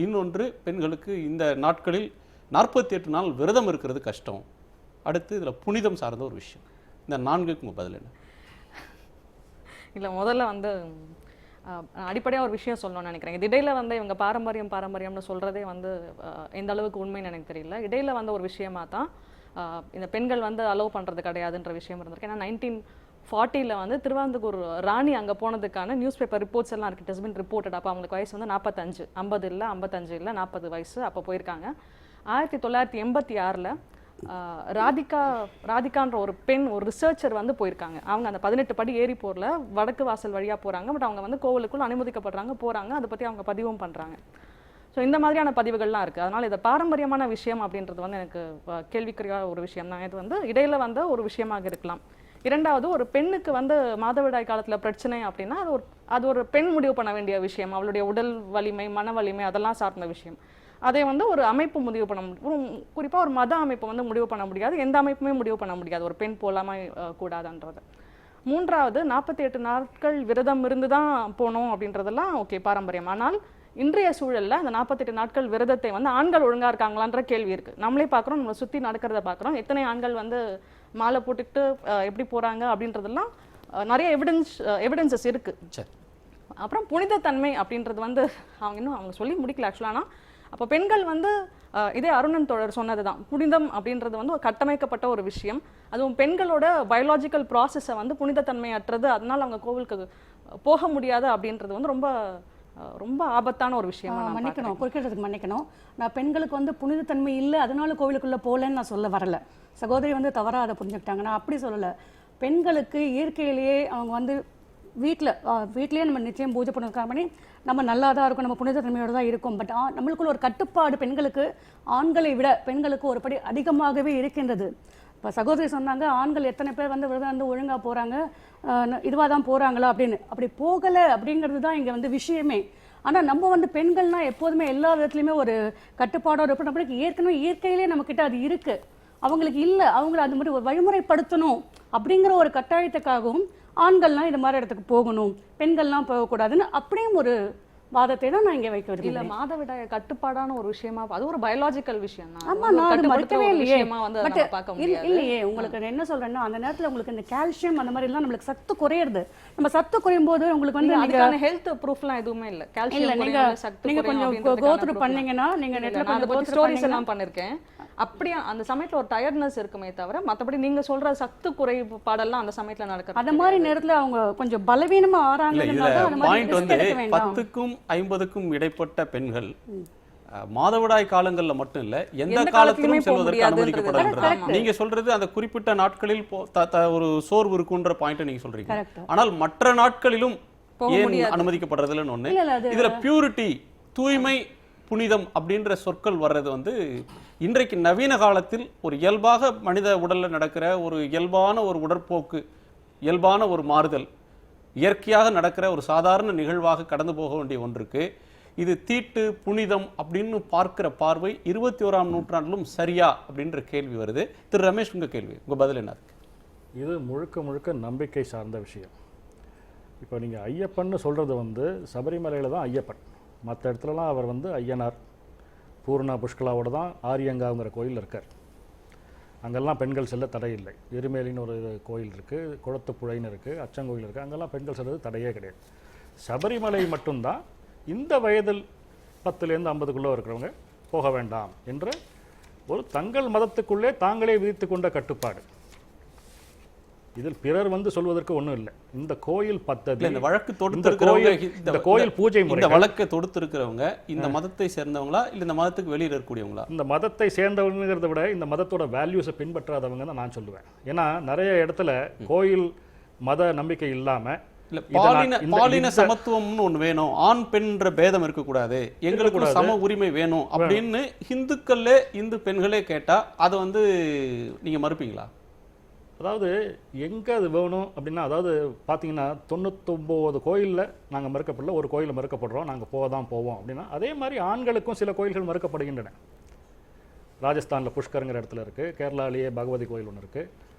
A: இன்னொன்று, பெண்களுக்கு இந்த நாட்களில் 48 நாள் விரதம் இருக்கிறது கஷ்டம். அடுத்து இதில் புனிதம் சார்ந்த ஒரு விஷயம். இந்த 4க்கு உங்கள் பதில் என்ன?
D: இல்லை, முதல்ல வந்து அடிப்படையாக ஒரு விஷயம் சொல்லணும்னு நினைக்கிறேன். இது இடையில வந்து இவங்க பாரம்பரியம்னு சொல்கிறதே வந்து எந்த அளவுக்கு உண்மைன்னு எனக்கு தெரியல. இடையில வந்து ஒரு விஷயமா தான் இந்த பெண்கள் வந்து அலோவ் பண்ணுறது கிடையாதுன்ற விஷயம் இருந்திருக்கு. ஏன்னா 1940 வந்து திருவாந்தூர் ராணி அங்கே போனதுக்கான நியூஸ் பேப்பர் ரிப்போர்ட்ஸ் எல்லாம் இருக்குது. Dustbin reported. அப்போ அவங்களுக்கு வயசு வந்து 45, 50 இல்லை, 55 இல்லை, 40 வயசு அப்போ போயிருக்காங்க. 1986 ராதிகான்ற ஒரு பெண், ஒரு ரிசர்ச்சர் வந்து போயிருக்காங்க. அவங்க அந்த 18 படி ஏறி போகல, வடக்கு வாசல் வழியாக போகிறாங்க. பட் அவங்க வந்து கோவிலுக்குள் அனுமதிக்கப்படுறாங்க, போகிறாங்க. அதை பற்றி அவங்க பதிவும் பண்ணுறாங்க. ஸோ இந்த மாதிரியான பதிவுகள்லாம் இருக்குது. அதனால் இது பாரம்பரியமான விஷயம் அப்படின்றது வந்து எனக்கு கேள்விக்குறியான ஒரு விஷயம் தான். இது வந்து இடையில வந்து ஒரு விஷயமாக இருக்கலாம். இரண்டாவது, ஒரு பெண்ணுக்கு வந்து மாதவிடாய் காலத்தில் பிரச்சனை அப்படின்னா அது ஒரு பெண் முடிவு பண்ண வேண்டிய விஷயம். அவளுடைய உடல் வலிமை, மன வலிமை அதெல்லாம் சார்ந்த விஷயம். அதை வந்து ஒரு அமைப்பு முடிவு பண்ண முடியும். குறிப்பாக ஒரு மத அமைப்பு வந்து முடிவு பண்ண முடியாது, எந்த அமைப்புமே முடிவு பண்ண முடியாது ஒரு பெண் போலாமா கூடாதுன்றது. மூன்றாவது, 48 நாட்கள் விரதம் இருந்து தான் போனோம் அப்படின்றதெல்லாம் ஓகே, பாரம்பரியம். ஆனால் இன்றைய சூழலில் அந்த 48 நாட்கள் விரதத்தை வந்து ஆண்கள் ஒழுங்காக இருக்காங்களான்ற கேள்வி இருக்குது. நம்மளே பார்க்குறோம், நம்மளை சுற்றி நடக்கிறத பார்க்குறோம். எத்தனை ஆண்கள் வந்து மாலை போட்டுக்கிட்டு எப்படி போகிறாங்க அப்படின்றதெல்லாம் நிறைய எவிடன்சஸ் இருக்குது. அப்புறம் புனிதத்தன்மை அப்படின்றது வந்து அவங்க சொல்லி முடிக்கல ஆக்சுவலானா. அப்போ பெண்கள் வந்து இதே அருணன் தோழர் சொன்னது தான், புனிதம் அப்படின்றது வந்து ஒரு கட்டமைக்கப்பட்ட ஒரு விஷயம். அதுவும் பெண்களோட பயாலஜிக்கல் ப்ராசஸை வந்து புனிதத்தன்மையற்றது, அதனால் அவங்க கோவிலுக்கு போக முடியாது அப்படின்றது வந்து ரொம்ப ரொம்ப ஆபத்தான ஒரு விஷயம்.
C: மன்னிக்கணும், குறுக்கிட்டதுக்கு மன்னிக்கணும். நான் பெண்களுக்கு வந்து புனிதத்தன்மை இல்லை அதனால கோவிலுக்குள்ளே போகலன்னு நான் சொல்ல வரல. சகோதரி வந்து தவறாக அதை புரிஞ்சுக்கிட்டாங்க. நான் அப்படி சொல்லலை. பெண்களுக்கு இயற்கையிலேயே அவங்க வந்து வீட்டிலேயே நம்ம நிச்சயம் பூஜை பண்ணி நம்ம நல்லா தான் இருக்கும், நம்ம புனிதத்தன்மையோடு தான் இருக்கும். பட் நம்மளுக்குள்ள ஒரு கட்டுப்பாடு பெண்களுக்கு ஆண்களை விட பெண்களுக்கு ஒரு படி அதிகமாகவே இருக்கின்றது. இப்போ சகோதரி சொன்னாங்க, ஆண்கள் எத்தனை பேர் வந்து விரதம் வந்து ஒழுங்காக போகிறாங்க, இதுவாக தான் போகிறாங்களா அப்படின்னு. அப்படி போகலை அப்படிங்கிறது தான் இங்கே வந்து விஷயமே. ஆனால் நம்ம வந்து பெண்கள்னால் எப்போதுமே எல்லா விதத்துலையுமே ஒரு கட்டுப்பாடோடு இருப்போம். நம்மளுக்கு ஏற்கனவே இயற்கையிலே நம்மக்கிட்ட அது இருக்குது, அவங்களுக்கு இல்லை. அவங்கள அந்த மாதிரி ஒரு வழிமுறைப்படுத்தணும் அப்படிங்கிற ஒரு கட்டாயத்துக்காகவும் ஆண்கள்லாம் இது மாதிரி இடத்துக்கு போகணும், பெண்கள்லாம் போகக்கூடாதுன்னு அப்படியும் ஒரு வாதத்தை தான் நான் இங்கே வைக்க
D: இல்ல
C: விரும்புகிறேன்.
D: மாதவிடாய கட்டுப்பாடான ஒரு விஷயமா, அது ஒரு பயாலஜிக்கல் விஷயம் தான்.
C: ஆமா, நான் அது மறுக்கவே இல்லையே.
D: வந்து
C: பட்
D: நம்ம பார்க்க முடியாது.
C: இல்லையே, உங்களுக்கு நான் என்ன சொல்றேன்னா, அந்த நேரத்துல உங்களுக்கு இந்த கால்சியம் அந்த மாதிரி எல்லாம் நம்மளுக்கு சத்து குறையுது. நம்ம சத்து குறையும் போது உங்களுக்கு வந்து
D: அதுக்கான ஹெல்த் ப்ரூஃப்லாம் எதுவுமே இல்ல.
C: இல்ல,
D: கால்சியம்
C: நீங்க
D: குறையும், சத்து
C: நீங்க
D: குறையும்
C: கொஞ்சம்
D: அப்படின்றதுக்கான
C: கோ த்ரூ
D: proof
C: பண்ணீங்கன்னா, நீங்க
D: இல்ல,
C: நெட்ல
D: நான் அதை
C: கொஞ்சம்
D: பத்தி
C: go through
D: ஸ்டோரிஸ்
C: பண்ணீங்கன்னா
D: எல்லாம் பண்ணிருக்கேன். அப்படியே அந்த சமயத்துல ஒரு டயர்ட்னஸ் இருக்குமே தவிர மத்தபடி நீங்க சொல்ற சத்து குறைபாடெல்லாம் அந்த சமயத்துல நடக்கிறது
C: அந்த மாதிரி நேரத்துல அவங்க கொஞ்சம் பலவீனமா
A: இல்ல
C: ஆறாங்கன்னா
A: இதுல
C: தான் அந்த மாதிரி
A: பாயிண்ட்
C: risk
A: வந்து
C: எடுக்க வேண்டாம்.
A: 10க்கும் 50க்கும் இடைப்பட்ட பெண்கள் மாதவிடாய் காலங்கள்ல மட்டும் இல்ல எந்த
D: எந்த
A: காலத்திலும்
D: காலத்திலுமே போக
A: செல்வதற்கு
D: முடியாதுன்றது
A: அனுமதிக்கப்படுகின்றது. நீங்க சொல்றது அந்த குறிப்பிட்ட நாட்களில் ஒரு சோர்வு இருக்குன்ற பாயிண்ட் நீங்க சொல்றீங்க.
C: Correct.
A: ஆனால் மற்ற நாட்களிலும்
D: போக
A: ஏன்
D: முடியாது.
A: அனுமதிக்கப்படுறதுலன்னு ஒண்ணு.
C: இல்ல, இல்ல, அது
A: இதுல பியூரிட்டி, தூய்மை, புனிதம் அப்படின்ற சொற்கள் வர்றது வந்து இன்றைக்கு நவீன காலத்தில் ஒரு இயல்பாக மனித உடல்ல நடக்கிற ஒரு இயல்பான ஒரு உடற்போக்கு, இயல்பான ஒரு மாறுதல், இயற்கையாக நடக்கிற ஒரு சாதாரண நிகழ்வாக கடந்து போக வேண்டிய ஒன்றுக்கு இது தீட்டு புனிதம் அப்படின்னு பார்க்கிற பார்வை 21ஆம் நூற்றாண்டிலும் சரியா அப்படின்ற கேள்வி வருது. திரு ரமேஷ், உங்க கேள்வி, உங்க பதில் என்ன?
E: இது முழுக்க முழுக்க நம்பிக்கை சார்ந்த விஷயம். இப்போ நீங்கள் ஐயப்பன்னு சொல்கிறது வந்து சபரிமலையில் தான் ஐயப்பன், மற்ற இடத்துலலாம் அவர் வந்து ஐயனார், பூர்ணா புஷ்கலாவோட தான் ஆரியங்காங்கிற கோயில் இருக்கார். அங்கெல்லாம் பெண்கள் செல்ல தடை இல்லை. எருமேலின்னு ஒரு கோயில் இருக்குது, குளத்துப்புழைன்னு இருக்குது, அச்சங்கோயில் இருக்குது, அங்கெல்லாம் பெண்கள் செல்வது தடையே கிடையாது. சபரிமலை மட்டும்தான் இந்த வயதில் 10லேருந்து 50க்குள்ளே இருக்கிறவங்க போக வேண்டாம் என்ற ஒரு தங்கள் மதத்துக்குள்ளே தாங்களே விதித்து கொண்ட கட்டுப்பாடு. இதில் பிறர் வந்து சொல்வதற்கு ஒன்றும் இல்லை. இந்த கோயில் பத்ததி,
A: இந்த வழக்கு
E: இந்த
A: தொடுத்திருக்கிறவங்க,
E: இந்த கோயில் பூஜை
A: இந்த
E: முறை,
A: வழக்கை தொடுத்திருக்கிறவங்க இந்த மதத்தை சேர்ந்தவங்களா இல்ல இந்த மதத்துக்கு வெளியில இருக்கக்கூடியவங்களா?
E: இந்த மதத்தை சேர்ந்தவங்கிறத விட இந்த மதத்தோட வேல்யூஸை பின்பற்றாதவங்க தான் நான் சொல்லுவேன். ஏன்னா நிறைய இடத்துல கோயில் மத நம்பிக்கை இல்லாம
A: இல்ல பாலின சமத்துவம்னு ஒண்ணு வேணும், ஆண் பெண்ன்ற பேதம் இருக்கக்கூடாது, எங்களுக்கு சம உரிமை வேணும் அப்படின்னு இந்துக்களே இந்து பெண்களே கேட்டா அதை வந்து நீங்க மறுப்பீங்களா?
E: அதாவது எங்கே அது வேணும் அப்படின்னா, அதாவது பார்த்தீங்கன்னா 99 கோயிலில் நாங்கள் மறுக்கப்படல, ஒரு கோயிலில் மறுக்கப்படுறோம், நாங்கள் போவோம் அப்படின்னா, அதே மாதிரி ஆண்களுக்கும் சில கோயில்கள் மறுக்கப்படுகின்றன. ராஜஸ்தானில் புஷ்கருங்கிற இடத்துல இருக்குது, கேரளாலேயே பகவதி கோயில் ஒன்று இருக்குது.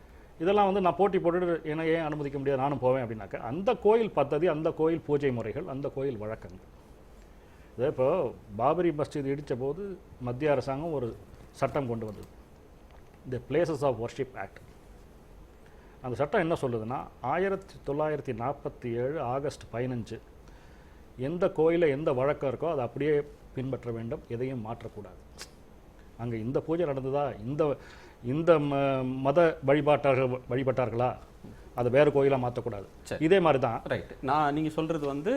E: இதெல்லாம் வந்து நான் போட்டி போட்டுட்டு என்ன ஏன் அனுமதிக்க முடியாது, நானும் போவேன் அப்படின்னாக்க, அந்த கோயில் பத்ததி, அந்த கோயில் பூஜை முறைகள், அந்த கோயில் வழக்கங்கள். இதே இப்போ பாபரி மஸ்ஜித் இடித்த போது மத்திய அரசாங்கம் ஒரு சட்டம் கொண்டு வந்தது, the places of worship act. அந்த சட்டம் என்ன சொல்லுதுன்னா, 1947 ஆகஸ்ட் 15 எந்த கோயிலில் எந்த வழக்கம் இருக்கோ அதை அப்படியே பின்பற்ற வேண்டும், எதையும் மாற்றக்கூடாது. அங்கே இந்த பூஜை நடந்ததா, இந்த மத வழிபட்டார்களா, அதை வேறு கோயிலாக மாற்றக்கூடாது. இதே மாதிரி தான்.
A: ரைட். நீங்க சொல்றது வந்து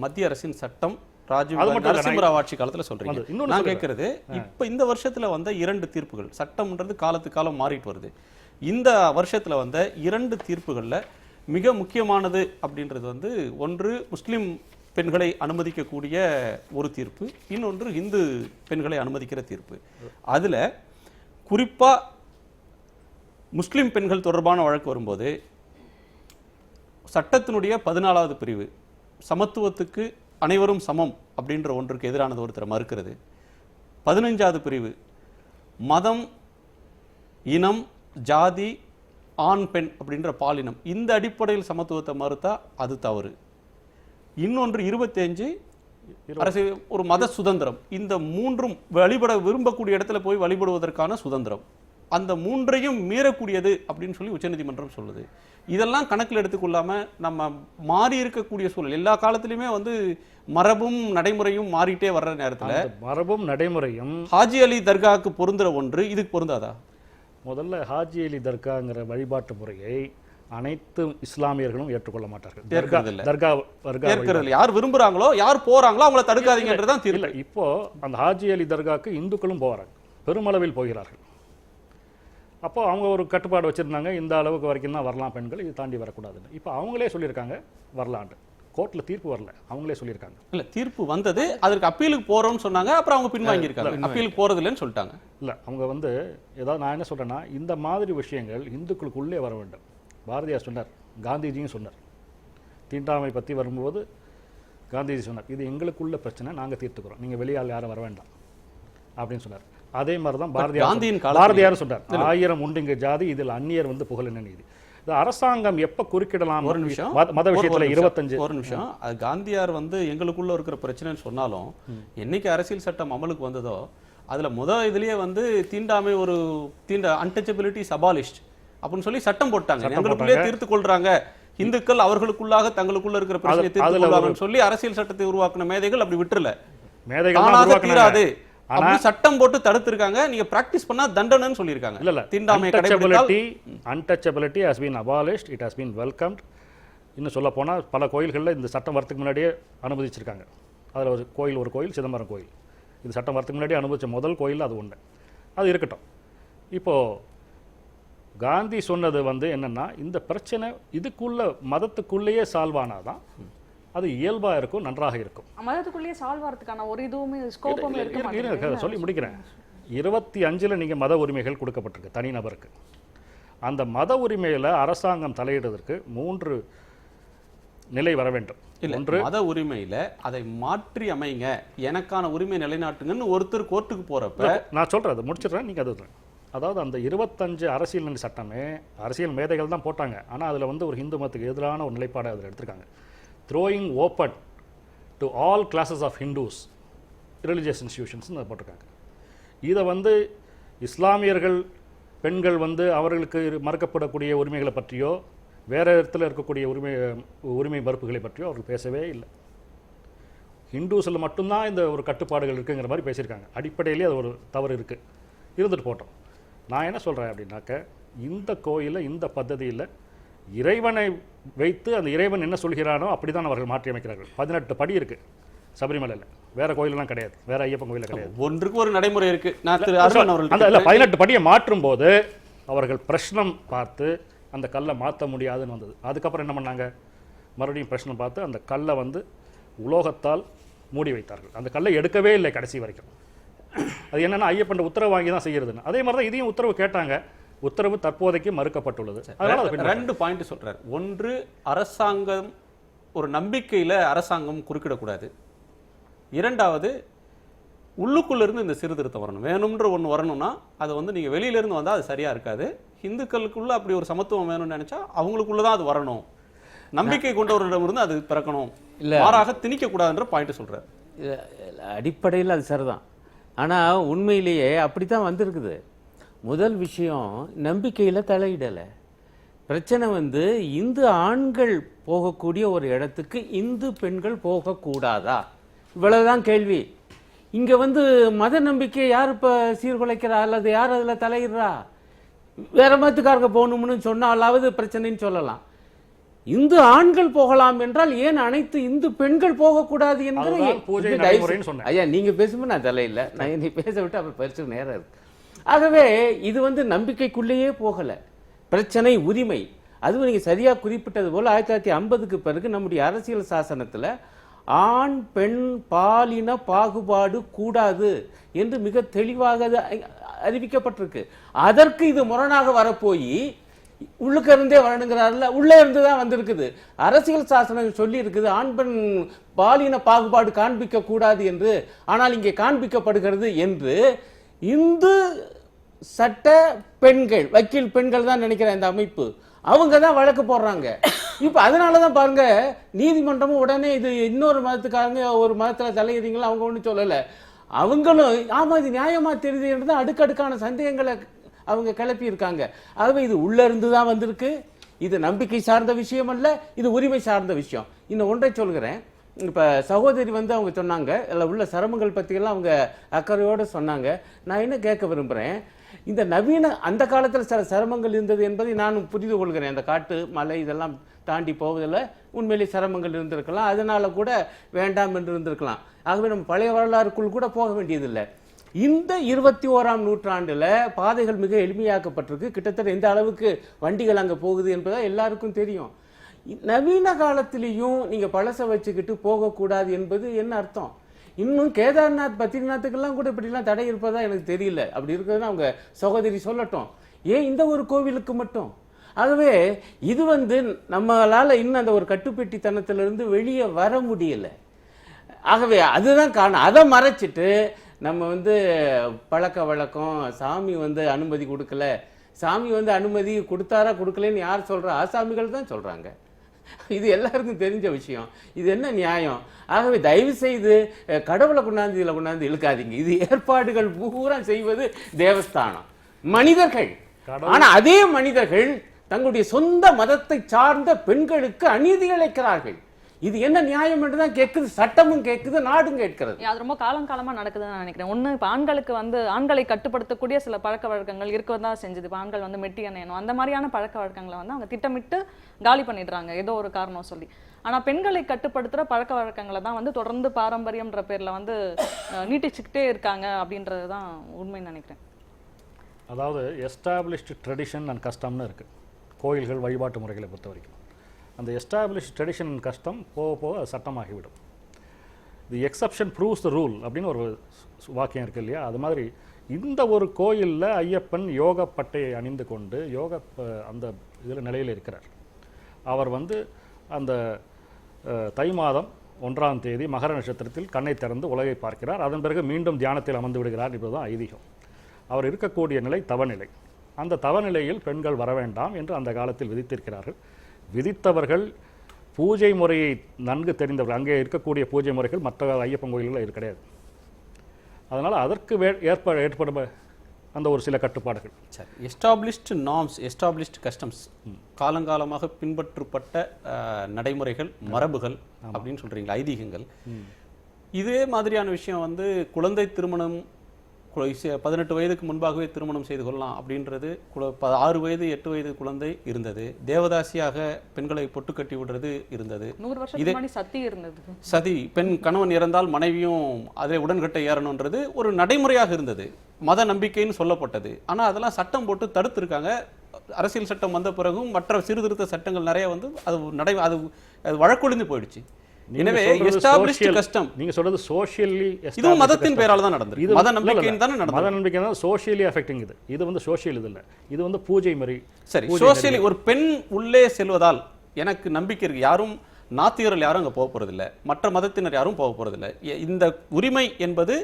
A: மத்திய அரசின் சட்டம், ராஜீவ் நரசிம்மராவ் ஆட்சி காலத்துல சொல்றீங்க. நான் கேட்கறது, இப்ப இந்த வருஷத்துல வந்த 2 தீர்ப்புகள், சட்டம்ன்றது காலத்துக்கு காலம் மாறிட்டு வருது, இந்த வருஷத்துல வந்த 2 தீர்ப்புகள்ல மிக முக்கியமானது அப்படின்றது வந்து, ஒன்று முஸ்லிம் பெண்களை அனுமதிக்கக்கூடிய ஒரு தீர்ப்பு, இன்னொன்று இந்து பெண்களை அனுமதிக்கிற தீர்ப்பு. அதுல குறிப்பா முஸ்லிம் பெண்கள் தொடர்பான வழக்கு வரும்போது சட்டத்தினுடைய 14வது பிரிவு சமத்துவத்துக்கு அனைவரும் சமம் அப்படின்ற ஒன்றுக்கு எதிரானது ஒருத்தரை மறுக்கிறது. 15வது பிரிவு மதம், இனம், ஜாதி, ஆண் பெண் அப்படின்ற பாலினம், இந்த அடிப்படையில் சமத்துவத்தை மறுத்தா அது தவறு. இன்னொன்று 25 அரசு ஒரு மத சுதந்திரம், இந்த மூன்றும் வழிபட விரும்பக்கூடிய இடத்துல போய் வழிபடுவதற்கான சுதந்திரம், அந்த மூன்றையும் மீறக்கூடியது அப்படின்னு சொல்லி உச்சநீதிமன்றம் சொல்லுது. இதெல்லாம் கணக்கில் எடுத்துக்கொள்ளாம நம்ம மாறி இருக்கக்கூடிய சூழல், எல்லா காலத்திலுமே வந்து மரபும் நடைமுறையும் மாறிட்டே வர்ற நேரத்துல
E: மரபும் நடைமுறையும்
A: ஹாஜி அலி தர்காவுக்கு பொருந்துற ஒன்று இதுக்கு பொருந்தாதா?
E: முதல்ல ஹாஜி அலி தர்காங்கிற வழிபாட்டு முறையை அனைத்து இஸ்லாமியர்களும் ஏற்றுக்கொள்ள மாட்டார்கள்.
A: யார் விரும்புறாங்களோ, யார் போறாங்களோ அவங்கள தடுக்காதீங்கன்றதான்
E: இல்லை. இப்போ அந்த ஹாஜி அலி தர்காவுக்கு இந்துக்களும் போகிறாங்க, பெருமளவில் போகிறார்கள். அப்போ அவங்க ஒரு கட்டுப்பாடு வச்சுருந்தாங்க, இந்த அளவுக்கு வரைக்கும் தான் வரலாம் பெண்கள், இது தாண்டி வரக்கூடாதுன்னு. இப்போ அவங்களே சொல்லியிருக்காங்க வரலான்ட்டு. கோர்ட்டில் தீர்ப்பு வரல, அவங்களே சொல்லியிருக்காங்க.
A: இல்லை, தீர்ப்பு வந்தது, அதற்கு அப்பீலுக்கு போகிறோம்னு சொன்னாங்க, அப்புறம் அவங்க பின்வாங்கியிருக்காங்க, அப்பீலுக்கு போகிறது இல்லைன்னு சொல்லிட்டாங்க.
E: இல்லை, அவங்க வந்து ஏதாவது நான் என்ன சொல்கிறேன்னா, இந்த மாதிரி விஷயங்கள் இந்துக்களுக்குள்ளே வர வேண்டும். பாரதியார் சொன்னார், காந்திஜியும் சொன்னார், தீண்டாமை பற்றி வரும்போது காந்திஜி சொன்னார், இது எங்களுக்குள்ள பிரச்சனை, நாங்கள் தீர்த்துக்கிறோம், நீங்கள் வெளியால் யாரும் வர வேண்டாம் அப்படின்னு சொன்னார். அதே மாதிரி தான் பாரதியார் சொன்னார், 1000 உண்டு இங்கே ஜாதி, இதில் அந்நியர் வந்து புகழ் என்ன நீதி. இந்த அரசாங்கம் எப்ப குறுக்கிடலாம்?
A: ஒரு நிமிஷம்.
E: மத விஷயத்துல 25
A: ஒரு நிமிஷம். அது காந்தியார் வந்து எங்களுக்குள்ள இருக்கிற பிரச்சனைன்னு சொன்னாலும் என்னைக்கு அரசியல் சட்டம் அமலுக்கு வந்ததோ அதுல இதுலயே வந்து தீண்டாமை ஒரு அன்டச்சபிலிட்டி அபாலிஷ்ட் அப்படின்னு சொல்லி சட்டம் போட்டாங்க. எங்களுக்குள்ளே தீர்த்து கொள்றாங்க, இந்துக்கள் அவர்களுக்குள்ளாக தங்களுக்குள்ள இருக்கிற பிரச்சனையை தீர்த்து கொள்வாங்கன்னு சொல்லி அரசியல் சட்டத்தை உருவாக்கின மேதைகள் அப்படி விட்டுறல.
E: மேதைகள்
A: தீராது அப்படி சட்டம் போட்டு தடுத்திருக்காங்க. நீங்க பிராக்டிஸ் பண்ணா தண்டனைன்னு சொல்லியிருக்காங்க.
E: இல்ல
A: தீண்டாமை
E: untouchability has been abolished, it has been welcomed. இன்னும் சொல்ல போனா பல கோயில்களில் இந்த சட்டம் வரத்துக்கு முன்னாடியே அனுமதிச்சிருக்காங்க. அதில் ஒரு கோயில் சிதம்பரம் கோயில், இது சட்டம் வரத்துக்கு முன்னாடியே அனுமதிச்ச முதல் கோயில் அது ஒன்று. அது இருக்கட்டும். இப்போ காந்தி சொன்னது வந்து என்னன்னா, இந்த பிரச்சனை இதுக்குள்ள மதத்துக்குள்ளேயே சால்வ் ஆனாதான் அது இயல்பா இருக்கும், நன்றாக இருக்கும்.
D: மதத்துக்குள்ளேயே சால்வ் ஆகிறதுக்கான ஒரு இதுவுமே ஸ்கோப்புமே இருக்க மாட்டேங்குது.
E: சொல்லி முடிக்கிறேன். 25 நீங்க மத உரிமைகள் கொடுக்கப்பட்டிருக்கு தனிநபருக்கு. அந்த மத உரிமையில அரசாங்கம் தலையிடுவதற்கு 3 நிலை வர வேண்டும்.
A: ஒன்று, மத உரிமையில அதை மாற்றி அமைங்க, எனக்கான உரிமை நிலைநாட்டுங்கன்னு ஒருத்தர் கோர்ட்டுக்கு போறப்ப
E: நான் சொல்றது முடிச்சிடுறேன், நீங்க அது அதாவது அந்த 25 அரசியல் சட்டமே அரசியல் மேதைகள் தான் போட்டாங்க. ஆனா அதுல வந்து ஒரு இந்து மதத்துக்கு எதிரான ஒரு நிலைப்பாடை அதில் எடுத்திருக்காங்க. Throwing open to all classes of Hindus religious institutions போட்டிருக்காங்க. இதை வந்து இஸ்லாமியர்கள் பெண்கள் வந்து அவர்களுக்கு மறுக்கப்படக்கூடிய உரிமைகளை பற்றியோ வேற இடத்துல இருக்கக்கூடிய உரிமை மறுப்புகளை பற்றியோ அவர்கள் பேசவே இல்லை. ஹிந்துஸில் மட்டும்தான் இந்த ஒரு கட்டுப்பாடுகள் இருக்குங்கிற மாதிரி பேசியிருக்காங்க. அடிப்படையிலேயே அது ஒரு தவறு இருக்குது, இருந்துட்டு போட்டோம். நான் என்ன சொல்கிறேன் அப்படின்னாக்க, இந்த கோயிலில் இந்த பദ്ധதியில் இறைவனை வைத்து அந்த இறைவன் என்ன சொல்கிறானோ அப்படி தான் அவர்கள் மாற்றி அமைக்கிறார்கள். 18 படி இருக்குது சபரிமலையில், வேற கோயிலெல்லாம் கிடையாது, வேற ஐயப்பன் கோயிலில் கிடையாது.
A: ஒன்றுக்கு ஒரு நடைமுறை இருக்கு.
E: அந்த 18 படியை மாற்றும் போது அவர்கள் பிரஷ்னம் பார்த்து அந்த கல்லை மாற்ற முடியாதுன்னு வந்தது. அதுக்கப்புறம் என்ன பண்ணாங்க, மறுபடியும் பிரஷ்னம் பார்த்து அந்த கல்லை வந்து உலோகத்தால் மூடி வைத்தார்கள். அந்த கல்லை எடுக்கவே இல்லை கடைசி வரைக்கும். அது என்னன்னா ஐயப்பன் உத்தரவு வாங்கி தான் செய்யறதுன்னு. அதே மாதிரி தான் இதையும் உத்தரவு கேட்டாங்க, உத்தரவு தற்போதைக்கு மறுக்கப்பட்டுள்ளது. அதனால
A: 2 பாயிண்ட் சொல்றாரு. ஒன்று, அரசாங்கம் ஒரு நம்பிக்கையில அரசாங்கம் குறுக்கிடக்கூடாது. இரண்டாவது, உள்ளுக்குள்ள இருந்து இந்த சீர்திருத்தம் வரணும். வேணும்ன்ற ஒன்று வரணும்னா அது வந்து நீங்க வெளியில இருந்து வந்தா அது சரியா இருக்காது. இந்துக்களுக்குள்ள அப்படி ஒரு சமத்துவம் வேணும்னு நினைச்சா அவங்களுக்குள்ளதான் அது வரணும். நம்பிக்கை கொண்டவரிடமிருந்து அது பிறக்கணும், மாறாக திணிக்க கூடாதுன்ற பாயிண்ட் சொல்றாரு.
B: அடிப்படையில் அது சரிதான். ஆனா உண்மையிலேயே அப்படித்தான் வந்திருக்குது. முதல் விஷயம், நம்பிக்கையில தலையிடலை. பிரச்சனை வந்து இந்து ஆண்கள் போகக்கூடிய ஒரு இடத்துக்கு இந்து பெண்கள் போகக்கூடாதா, இவ்வளவுதான் கேள்வி. இங்க வந்து மத நம்பிக்கை யார் இப்ப சீர்குலைக்கிறா அல்லது யார் அதுல தலையிடுறா? வேற மதத்துக்காரங்க போகணும்னு சொன்னாலாவது பிரச்சனைன்னு சொல்லலாம். இந்து ஆண்கள் போகலாம் என்றால் ஏன் அனைத்து இந்து பெண்கள் போகக்கூடாது என்கிற ஐயா நீங்க பேசும்போது நான் தலையில்லை, நான் நீ பேச விட்டு அப்புறம் பரிசு நேரம் இருக்கு. ஆகவே இது வந்து நம்பிக்கைக்குள்ளேயே போகல, பிரச்சனை உரிமை. அதுவும் நீங்க சரியா குறிப்பிட்டது போல 1950க்கு பிறகு நம்முடைய அரசியல் சாசனத்துல ஆண் பெண் பாலின பாகுபாடு கூடாது என்று மிக தெளிவாக அறிவிக்கப்பட்டிருக்கு. அதற்கு இது முரணாக வரப்போய் உள்ளுக்க இருந்தே வரணுங்கிறாருல, உள்ளே இருந்து தான் வந்திருக்குது. அரசியல் சாசனம் சொல்லி இருக்குது ஆண் பெண் பாலின பாகுபாடு காண்பிக்க கூடாது என்று, ஆனால் இங்கே காண்பிக்கப்படுகிறது என்று இந்து சட்ட பெண்கள் வக்கீல் பெண்கள் தான் நினைக்கிறேன் இந்த அமைப்பு, அவங்க தான் வழக்கு போடுறாங்க. இப்ப அதனாலதான் பாருங்க நீதிமன்றமும் உடனே இது இன்னொரு மதத்துக்காரங்க ஒரு மதத்துல தலையிறீங்களா அவங்க ஒன்றும் சொல்லலை. அவங்களும் ஆமா இது நியாயமா தெரியுது என்று அடுக்கடுக்கான சந்தேகங்களை அவங்க கிளப்பி இருக்காங்க. ஆகவே இது உள்ள இருந்து தான் வந்திருக்கு. இது நம்பிக்கை சார்ந்த விஷயம் அல்ல, இது உரிமை சார்ந்த விஷயம். இன்னும் ஒன்றை சொல்கிறேன். இப்ப சகோதரி வந்து அவங்க சொன்னாங்க இல்லை உள்ள சிரமங்கள் பற்றியெல்லாம் அவங்க அக்கறையோடு சொன்னாங்க. நான் என்ன கேட்க விரும்புகிறேன், இந்த நவீன அந்த காலத்தில் சில சிரமங்கள் இருந்தது என்பதை நான் புரிந்து கொள்கிறேன். அந்த காட்டு மலை இதெல்லாம் தாண்டி போவதில் உண்மையிலே சிரமங்கள் இருந்திருக்கலாம், அதனால கூட வேண்டாம் என்று இருந்திருக்கலாம். ஆகவே நம்ம பழைய வரலாறுக்குள் கூட போக வேண்டியதில்லை. இந்த 21ஆம் நூற்றாண்டுல பாதைகள் மிக எளிமையாக்கப்பட்டிருக்கு. கிட்டத்தட்ட எந்த அளவுக்கு வண்டிகள் அங்கே போகுது என்பதை எல்லாருக்கும் தெரியும். நவீன காலத்திலையும் நீங்க பழச வச்சுக்கிட்டு போகக்கூடாது என்பது என்ன அர்த்தம்? இன்னும் கேதார்நாத் பத்ரிநாத்துக்கெல்லாம் கூட இப்படிலாம் தடை இருப்பதா எனக்கு தெரியல. அப்படி இருக்கிறதுனா அவங்க சகோதரி சொல்லட்டும், ஏன் இந்த ஒரு கோவிலுக்கு மட்டும்? ஆகவே இது வந்து நம்மளால இன்னும் அந்த ஒரு கட்டுப்பெட்டித்தனத்திலிருந்து வெளியே வர முடியல. ஆகவே அதுதான் காரணம். அதை மறைச்சிட்டு நம்ம வந்து பழக்க வழக்கம், சாமி வந்து அனுமதி கொடுக்கல, சாமி வந்து அனுமதி கொடுத்தாரா கொடுக்கலன்னு யார் சொல்கிறா? ஆசாமிகள் தான் சொல்கிறாங்க. இது எல்லாருக்கும் தெரிஞ்ச விஷயம். இது என்ன நியாயம்? ஆகவே தயவு செய்து கடவுளை கொண்டாந்து இழுக்காதீங்க. இது ஏற்பாடுகள் பூரா செய்வது தேவஸ்தானம், மனிதர்கள். ஆனா அதே மனிதர்கள் தங்களுடைய சொந்த மதத்தை சார்ந்த பெண்களுக்கு அநீதி இழைக்கிறார்கள். இது என்ன நியாயம் என்றுதான் கேட்குது, சட்டமும் கேட்குது, நாடும் கேட்கிறது.
D: அது ரொம்ப காலமா நடக்குதுன்னு நான் நினைக்கிறேன். ஒண்ணு இப்ப ஆண்களுக்கு வந்து ஆண்களை கட்டுப்படுத்தக்கூடிய சில பழக்க வழக்கங்கள் இருக்கதான் செஞ்சது. இப்ப ஆண்கள் வந்து மெட்டி அணையணும், அந்த மாதிரியான பழக்க வழக்கங்களை வந்து அவங்க திட்டமிட்டு காலி பண்ணிடுறாங்க ஏதோ ஒரு காரணம் சொல்லி. ஆனா பெண்களை கட்டுப்படுத்துற பழக்க வழக்கங்களை தான் வந்து தொடர்ந்து பாரம்பரியம்ன்ற பேர்ல வந்து நீட்டிச்சுக்கிட்டே இருக்காங்க அப்படின்றது தான் உண்மைன்னு நினைக்கிறேன்.
E: அதாவது எஸ்டாப்ளிஷ்டு ட்ரெடிஷன் அண்ட் கஸ்டம்னு இருக்குது கோயில்கள் வழிபாட்டு முறைகளை பொறுத்த வரைக்கும். அந்த எஸ்டாப்ளிஷ் ட்ரெடிஷன் அண்ட் கஸ்டம் போக போக அது சட்டமாகிவிடும். The exception proves the rule அப்படின்னு ஒரு வாக்கியம் இருக்குது இல்லையா? அது மாதிரி இந்த ஒரு கோயிலில் ஐயப்பன் யோக பட்டையை அணிந்து கொண்டு அந்த இதில் நிலையில் இருக்கிறார். அவர் வந்து அந்த தை மாதம் 1ஆம் தேதி மகர நட்சத்திரத்தில் கண்ணை திறந்து உலகை பார்க்கிறார். அதன் பிறகு மீண்டும் தியானத்தில் அமர்ந்து விடுகிறார் என்பதுதான் ஐதீகம். அவர் இருக்கக்கூடிய நிலை தவநிலை. அந்த தவநிலையில் பெண்கள் வர வேண்டாம் என்று அந்த காலத்தில் விதித்திருக்கிறார்கள். விதித்தவர்கள் பூஜை முறையை நன்கு தெரிந்தவர்கள். அங்கே இருக்கக்கூடிய பூஜை முறைகள் மற்ற ஐயப்பன் கோயில்களில் இது கிடையாது. அதனால் அதற்கு ஏற்படும் அந்த ஒரு சில கட்டுப்பாடுகள்.
A: சரி, எஸ்டாப்ளிஷ்டு நார்ம்ஸ், எஸ்டாப்ளிஷ்டு கஸ்டம்ஸ், காலங்காலமாக பின்பற்றப்பட்ட நடைமுறைகள், மரபுகள் அப்படின்னு சொல்றீங்களா, ஐதீகங்கள். இதே மாதிரியான விஷயம் வந்து குழந்தை திருமணம் 18 வயதுக்கு முன்பாகவே திருமணம் செய்து கொள்ளலாம் அப்படின்றது 6 வயது 8 வயது குழந்தை இருந்தது. தேவதாசியாக பெண்களை பொட்டு கட்டி விடுறது இருந்தது.
D: 100 வருஷத்துக்கு முன்னாடி சதி இருந்தது.
A: சதி, பெண் கணவன் இறந்தால் மனைவியும் அதே உடன்கட்டை ஏறணுன்றது ஒரு நடைமுறையாக இருந்தது, மத நம்பிக்கைன்னு சொல்லப்பட்டது. ஆனா அதெல்லாம் சட்டம் போட்டு தடுத்திருக்காங்க. அரசியல் சட்டம் வந்த பிறகும் மற்ற சீர்திருத்த சட்டங்கள் நிறைய வந்து அது வழக்கொழிந்து போயிடுச்சு. எனவே எஸ்டாப்ளிஷ்டு கஸ்டம்
E: நீங்க சொல்றது சோஷியலி,
A: இது மதத்தின் பேரால தான் நடந்தது. இது மத நம்பிக்கையின் தான நடந்தது.
E: மத நம்பிக்கை தான் சோஷியலி அஃபெக்டிங். இது வந்து சோஷியல் இது இல்ல, இது வந்து பூஜை முறை.
A: சரி, சோஷியலி ஒரு பெண் உள்ளே செல்வதால் எனக்கு நம்பிக்கை இருக்கு. யாரும் நாத்திகர்கள் யாரும் அங்க போக போறதில்ல, மற்ற மதத்தினர் யாரும் போக போறதில்ல. இந்த உரிமை என்பது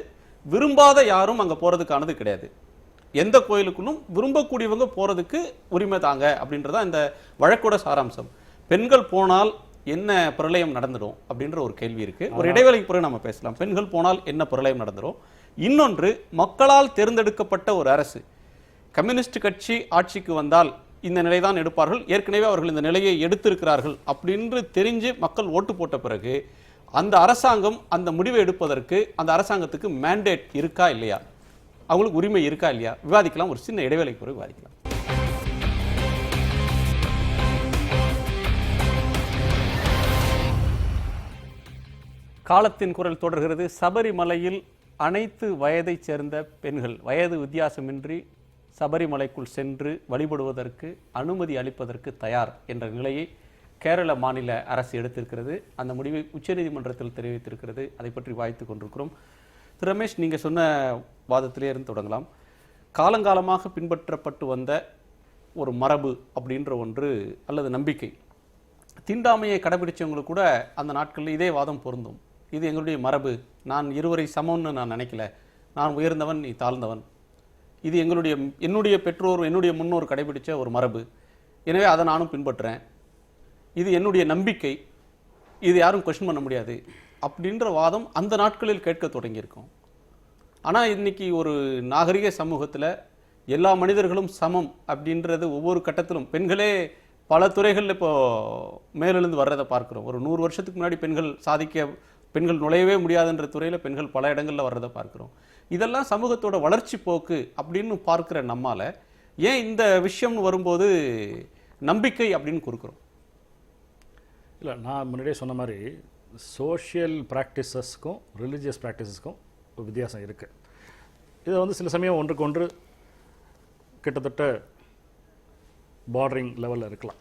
A: விரும்பாத யாரும் அங்க போறதுக்கானது கிடையாது. எந்த கோயிலுக்குள்ளும் விரும்பக்கூடியவங்க போறதுக்கு உரிமை தாங்க அப்படின்றதா இந்த வழக்கோட சாராம்சம். பெண்கள் போனால் என்ன பிரளயம் நடந்துடும் அப்படின்ற ஒரு கேள்வி இருக்கு. ஒரு இடைவேளைக்கு பிறகு நம்ம பேசலாம். பெண்கள் போனால் என்ன பிரளயம் நடந்துடும். இன்னொன்று, மக்களால் தேர்ந்தெடுக்கப்பட்ட ஒரு அரசு, கம்யூனிஸ்ட் கட்சி ஆட்சிக்கு வந்தால் இந்த நிலைதான் எடுப்பார்கள், ஏற்கனவே அவர்கள் இந்த நிலையை எடுத்திருக்கிறார்கள் அப்படின்னு தெரிஞ்சு மக்கள் ஓட்டு போட்ட பிறகு அந்த அரசாங்கம் அந்த முடிவை எடுப்பதற்கு அந்த அரசாங்கத்துக்கு மேண்டேட் இருக்கா இல்லையா, அவங்களுக்கு உரிமை இருக்கா இல்லையா, விவாதிக்கலாம். ஒரு சின்ன இடைவேளைக்கு பிறகு விவாதிக்கலாம். காலத்தின் குரல் தொடர்கிறது. சபரிமலையில் அனைத்து வயதைச் சேர்ந்த பெண்கள் வயது வித்தியாசமின்றி சபரிமலைக்குள் சென்று வழிபடுவதற்கு அனுமதி அளிப்பதற்கு தயார் என்ற நிலையை கேரள மாநில அரசு எடுத்திருக்கிறது. அந்த முடிவை உச்சநீதிமன்றத்தில் தெரிவித்திருக்கிறது. அதை பற்றி வாய்த்து கொண்டிருக்கிறோம். திரு ரமேஷ், நீங்கள் சொன்ன வாதத்திலே இருந்து தொடங்கலாம். காலங்காலமாக பின்பற்றப்பட்டு வந்த ஒரு மரபு அப்படின்ற ஒன்று அல்லது நம்பிக்கை, தீண்டாமையை கடைபிடிச்சவங்களுக்கு கூட அந்த நாட்களில் இதே வாதம் பொருந்தும். இது எங்களுடைய மரபு, நான் இருவரை சமம்னு நான் நினைக்கல, நான் உயர்ந்தவன் நீ தாழ்ந்தவன், இது என்னுடைய பெற்றோர் என்னுடைய முன்னோர் கடைபிடிச்ச ஒரு மரபு, எனவே அதை நானும் பின்பற்றுறேன், இது என்னுடைய நம்பிக்கை, இது யாரும் கொஸ்டின் பண்ண முடியாது அப்படின்ற வாதம் அந்த நாட்களில் கேட்க தொடங்கியிருக்கோம். ஆனால் இன்னைக்கு ஒரு நாகரிக சமூகத்தில் எல்லா மனிதர்களும் சமம் அப்படின்றது ஒவ்வொரு கட்டத்திலும் பெண்களே பல துறைகளில் இப்போ மேலெழுந்து வர்றதை பார்க்குறோம். ஒரு 100 வருஷத்துக்கு முன்னாடி பெண்கள் நுழையவே முடியாதுன்ற துறையில் பெண்கள் பல இடங்களில் வர்றதை பார்க்குறோம். இதெல்லாம் சமூகத்தோட வளர்ச்சி போக்கு அப்படின்னு பார்க்குற நம்மால் ஏன் இந்த விஷயம்னு வரும்போது நம்பிக்கை அப்படின்னு கொடுக்குறோம்?
E: இல்லை, நான் முன்னாடியே சொன்ன மாதிரி சோஷியல் ப்ராக்டிசஸ்க்கும் ரிலீஜியஸ் ப்ராக்டிசஸ்க்கும் ஒரு வித்தியாசம் இருக்குது. இதை வந்து சில சமயம் ஒன்றுக்கு ஒன்று கிட்டத்தட்ட பார்டரிங் லெவலில் இருக்கலாம்.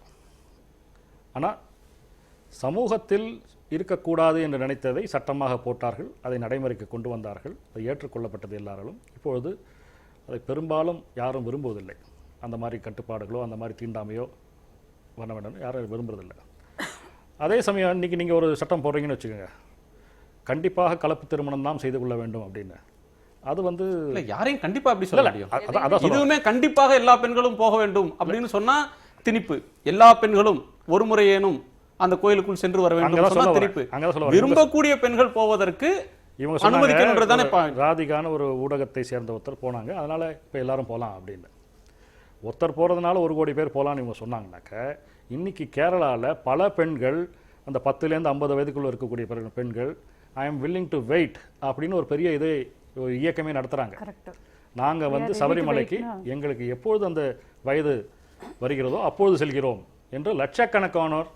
E: ஆனால் சமூகத்தில் இருக்கக்கூடாது என்று நினைத்ததை சட்டமாக போட்டார்கள், அதை நடைமுறைக்கு கொண்டு வந்தார்கள், அது ஏற்றுக்கொள்ளப்பட்டது எல்லாராலும். இப்பொழுது அதை பெரும்பாலும் யாரும் விரும்புவதில்லை. அந்த மாதிரி கட்டுப்பாடுகளோ அந்த மாதிரி தீண்டாமையோ பண்ண வேண்டும் யாரும் விரும்புறதில்லை. அதே சமயம் இன்றைக்கி நீங்கள் ஒரு சட்டம் போடுறீங்கன்னு வச்சுக்கோங்க, கண்டிப்பாக கலப்பு திருமணம் தான் செய்து கொள்ள வேண்டும் அப்படின்னு. அது வந்து
A: இல்ல யாரையும் கண்டிப்பா அப்படி சொல்ல முடியும்.
E: அதான் சொல்றேன்.
A: இதுவுமே கண்டிப்பாக எல்லா பெண்களும் போக வேண்டும் அப்படின்னு சொன்னா திணிப்பு. எல்லா பெண்களும் ஒரு முறையேனும் அந்த கோயிலுக்குள் சென்று வர வேண்டும்
E: அங்கதான்
A: சொன்னா
E: சொல்ல
A: திணிப்பு.
E: வரேன். அங்கதான் சொல்ல வரேன்.
A: விரும்பக்கூடிய பெண்கள் போவதற்கு
E: இவங்க
A: அனுமதிக்கணும்ன்றதானே
E: சொன்னாங்க, ராதிகான ஒரு ஊடகத்தை சேர்ந்த ஒருத்தர் போனாங்க, அதனால இப்போ எல்லாரும் போகலாம் அப்படின்னு. ஒருத்தர் போகிறதுனால 1 கோடி பேர் போகலான்னு இவங்க சொன்னாங்கனாக்க, இன்னைக்கு கேரளாவில் பல பெண்கள் அந்த 10லேருந்து 50 வயதுக்குள்ள இருக்கக்கூடிய பெண்கள் I am willing to wait அப்படின்னு ஒரு பெரிய ஒரு இயக்கமே நடத்துகிறாங்க. நாங்கள் வந்து சபரிமலைக்கு எங்களுக்கு எப்பொழுது அந்த வயது வருகிறதோ அப்பொழுது செல்கிறோம் என்று லட்சக்கணக்கானோர்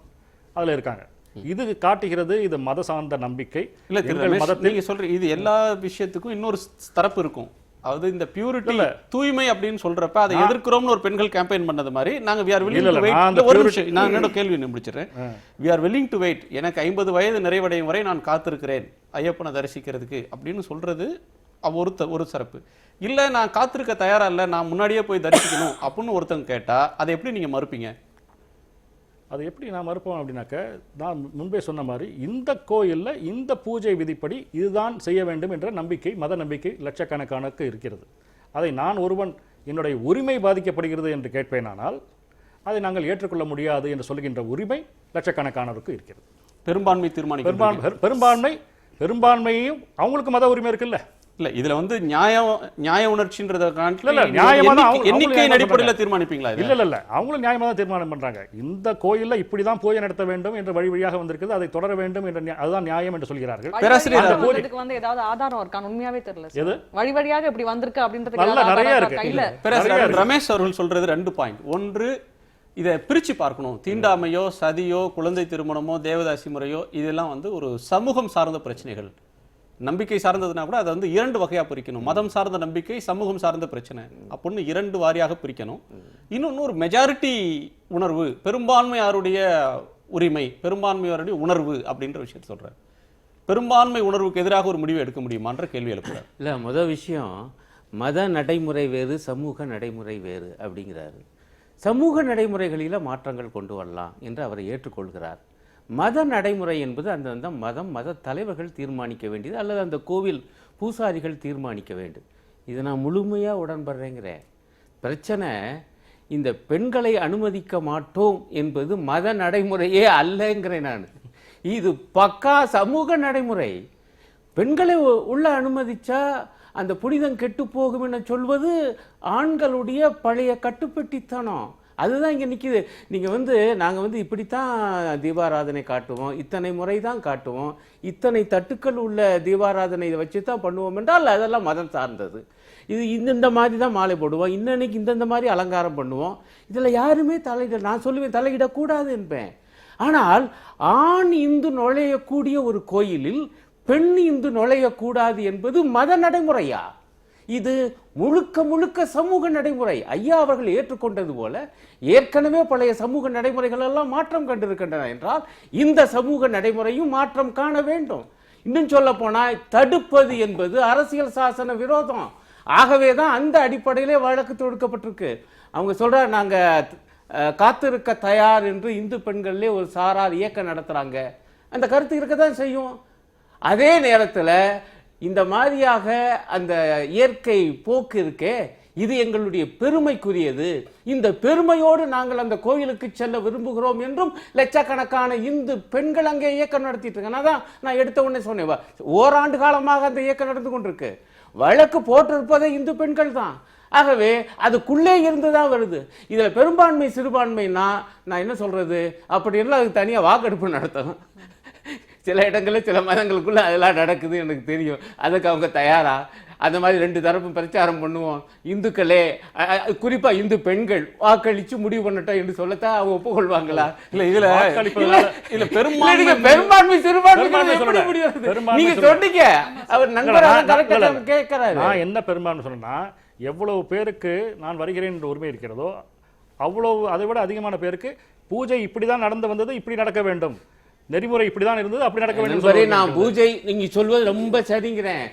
E: அதில் இருக்காங்க. இது காட்டுகிறது இது மத சார்ந்த நம்பிக்கை.
A: இல்ல நீங்க சொல்ற இது எல்லா விஷயத்துக்கும் இன்னொரு தரப்பு இருக்கும். அதாவது இந்த பியூரிட்டி தூய்மை அப்படின்னு சொல்றப்ப அதை எதிர்க்கிறோம்னு ஒரு பெண்கள் கேம்பெயின் பண்ணது மாதிரி நாங்க we are willing to wait. ஒரு நிமிஷம் நான் என்னோட கேள்வி முடிச்சிடுறேன். we are willing to wait. எனக்கு 50 வயது நிறைவடையும் வரை நான் காத்திருக்கிறேன் ஐயப்பனை தரிசிக்கிறதுக்கு அப்படின்னு சொல்றது ஒரு தரப்பு. இல்ல நான் காத்திருக்க தயாரா இல்ல, நான் முன்னாடியே போய் தரிசிக்கணும் அப்படின்னு ஒருத்தங்க கேட்டா அதை எப்படி நீங்க மறுப்பீங்க?
E: அது எப்படி நான் மறுப்போம் அப்படின்னாக்க, நான் முன்பே சொன்ன மாதிரி இந்த கோயிலில் இந்த பூஜை விதிப்படி இதுதான் செய்ய வேண்டும் என்ற நம்பிக்கை, மத நம்பிக்கை லட்சக்கணக்கானுக்கு இருக்கிறது. அதை நான் ஒருவன் என்னுடைய உரிமை பாதிக்கப்படுகிறது என்று கேட்பேனானால் அதை நாங்கள் ஏற்றுக்கொள்ள முடியாது என்று சொல்லுகின்ற உரிமை லட்சக்கணக்கானோருக்கு இருக்கிறது.
A: பெரும்பான்மை தீர்மானிக்க
E: பெரும்பான்மையும் அவங்களுக்கு மத உரிமை இருக்குல்ல.
A: இல்ல இதுல வந்து நியாய உணர்ச்சின்றத
E: எண்ணிக்கையின்
A: அடிப்படையில் தீர்மானிப்பீங்களா?
E: இல்ல அவங்களும் நியாயமா தான் தீர்மானம் பண்றாங்க. இந்த கோயில்ல இப்படிதான் பூஜை நடத்த வேண்டும் என்ற வழி வழியாக வந்திருக்குது, அதை தொடர வேண்டும் என்ற அதுதான் நியாயம் என்று சொல்கிறார்கள்.
D: பேராசிரியர் வந்து ஏதாவது ஆதாரம் இருக்கான்னு உண்மையாவே தெரியல. வழி வழியாக இப்படி வந்திருக்கு அப்படின்றது
E: நிறைய இருக்கு.
A: பேராசிரியர் ரமேஷ் அவர்கள் சொல்றது 2 பாயிண்ட். ஒன்று, இதை பிரிச்சு பார்க்கணும். தீண்டாமையோ சதியோ குழந்தை திருமணமோ தேவதாசி முறையோ இதெல்லாம் வந்து ஒரு சமூகம் சார்ந்த பிரச்சனைகள். நம்பிக்கை சார்ந்ததுனா கூட அதை வந்து 2 வகையா பிரிக்கணும். மதம் சார்ந்த நம்பிக்கை, சமூகம் சார்ந்த பிரச்சனை அப்படின்னு 2 வாரியாக பிரிக்கணும். இன்னொன்று ஒரு மெஜாரிட்டி உணர்வு, பெரும்பான்மையாருடைய உரிமை, பெரும்பான்மையாருடைய உணர்வு அப்படின்ற விஷயத்தை சொல்றாரு. பெரும்பான்மை உணர்வுக்கு எதிராக ஒரு முடிவு எடுக்க முடியுமான்ற கேள்வி எழுப்புறாரு.
B: இல்லை, முதல் விஷயம் மத நடைமுறை வேறு, சமூக நடைமுறை வேறு அப்படிங்கிறாரு. சமூக நடைமுறைகளில் மாற்றங்கள் கொண்டு வரலாம் என்று அவரை ஏற்றுக்கொள்கிறார். மத நடைமுறை என்பது அந்தந்த மத தலைவர்கள் தீர்மானிக்க வேண்டியது, அல்லது அந்த கோவில் பூசாரிகள் தீர்மானிக்க வேண்டும். இதை நான் முழுமையாக உடன்படுறேங்கிறேன். பிரச்சனை இந்த பெண்களை அனுமதிக்க மாட்டோம் என்பது மத நடைமுறையே அல்லங்கிறேன் நான். இது பக்கா சமூக நடைமுறை. பெண்களை உள்ள அனுமதிச்சா அந்த புனிதம் கெட்டு போகும் என சொல்வது ஆண்களுடைய பழைய கட்டுப்பட்டித்தனம். அதுதான் இங்கே நிற்கிது. நீங்கள் வந்து நாங்கள் வந்து இப்படித்தான் தீபாராதனை காட்டுவோம், இத்தனை முறை தான் காட்டுவோம், இத்தனை தட்டுக்கள் உள்ள தீபாராதனை இதை வச்சு தான் பண்ணுவோம் என்றால் அதெல்லாம் மதம் சார்ந்தது. இது இந்த மாதிரி தான் மாலை போடுவோம், இன்னன்னைக்கு இந்தந்த மாதிரி அலங்காரம் பண்ணுவோம். இதில் யாருமே நான் சொல்லுவேன் தலையிடக்கூடாது என்பேன். ஆனால் ஆண் இந்து நுழையக்கூடிய ஒரு கோயிலில் பெண் இந்து நுழையக்கூடாது என்பது மத நடைமுறையா? இது முழுக்க முழுக்க சமூக நடைமுறை. ஐயா அவர்கள் ஏற்றுக்கொண்டது போல ஏற்கனவே பழைய சமூக நடைமுறைகள் எல்லாம் மாற்றம் கண்டிருக்கின்றன என்றால் இந்த சமூக நடைமுறையும் மாற்றம் காண வேண்டும். இன்னும் சொல்ல போனால் தடுப்பது என்பது அரசியல் சாசன விரோதம். ஆகவே தான் அந்த அடிப்படையிலே வழக்கு தொடுக்கப்பட்டிருக்கு. அவங்க சொல்றாங்க, நாங்க காத்திருக்க தயார் என்று இந்து பெண்களிலே ஒரு சாரார் இயக்கம் நடத்துறாங்க. அந்த கருத்து இருக்க தான் செய்யும். அதே நேரத்தில் இந்த மாதிரியாக அந்த இயற்கை போக்கு இருக்கே, இது எங்களுடைய பெருமைக்குரியது. இந்த பெருமையோடு நாங்கள் அந்த கோயிலுக்கு செல்ல விரும்புகிறோம் என்றும் லட்சக்கணக்கான இந்து பெண்கள் அங்கே இயக்கம் நடத்திட்டு இருக்காங்க. அதான் நான் எடுத்த உடனே சொன்னேன், ஓராண்டு காலமாக அந்த இயக்கம் நடந்து கொண்டிருக்கு. வழக்கு போட்டிருப்பதே இந்து பெண்கள் தான். ஆகவே அதுக்குள்ளே இருந்து தான் வருது. இதில் பெரும்பான்மை சிறுபான்மைன்னா நான் என்ன சொல்றது, அப்படி எல்லாம் அதுக்கு தனியாக வாக்கெடுப்பு நடத்தணும். சில இடங்களில் சில மதங்களுக்குள்ள அதெல்லாம் நடக்குது எனக்கு தெரியும். அதுக்கு அவங்க தயாரா? அந்த மாதிரி 2 தரப்பும் பிரச்சாரம் பண்ணுவோம். இந்துக்களே, குறிப்பா இந்து பெண்கள் வாக்களிச்சு முடிவு பண்ணட்டும் என்று சொல்லத்தான் அவங்க ஒப்புக்கொள்வாங்களா? இல்ல இதுல பெரும்பான்மை சிறுபான்மை நீங்க சொன்னீங்க. அவர் நண்பர் கேட்கிறாரு.
E: நான் என்ன பெரும்பான்மை சொன்னா, எவ்வளவு பேருக்கு நான் வருகிறேன் என்ற உரிமை இருக்கிறதோ அவ்வளவு, அதை விட அதிகமான பேருக்கு பூஜை இப்படிதான் நடந்து வந்தது, இப்படி நடக்க வேண்டும், நெறிமுறை இப்படிதான் இருந்தது, அப்படி நடக்க வேண்டும்.
B: நான் பூஜை நீங்க சொல்வது ரொம்ப சரிங்கிறேன்.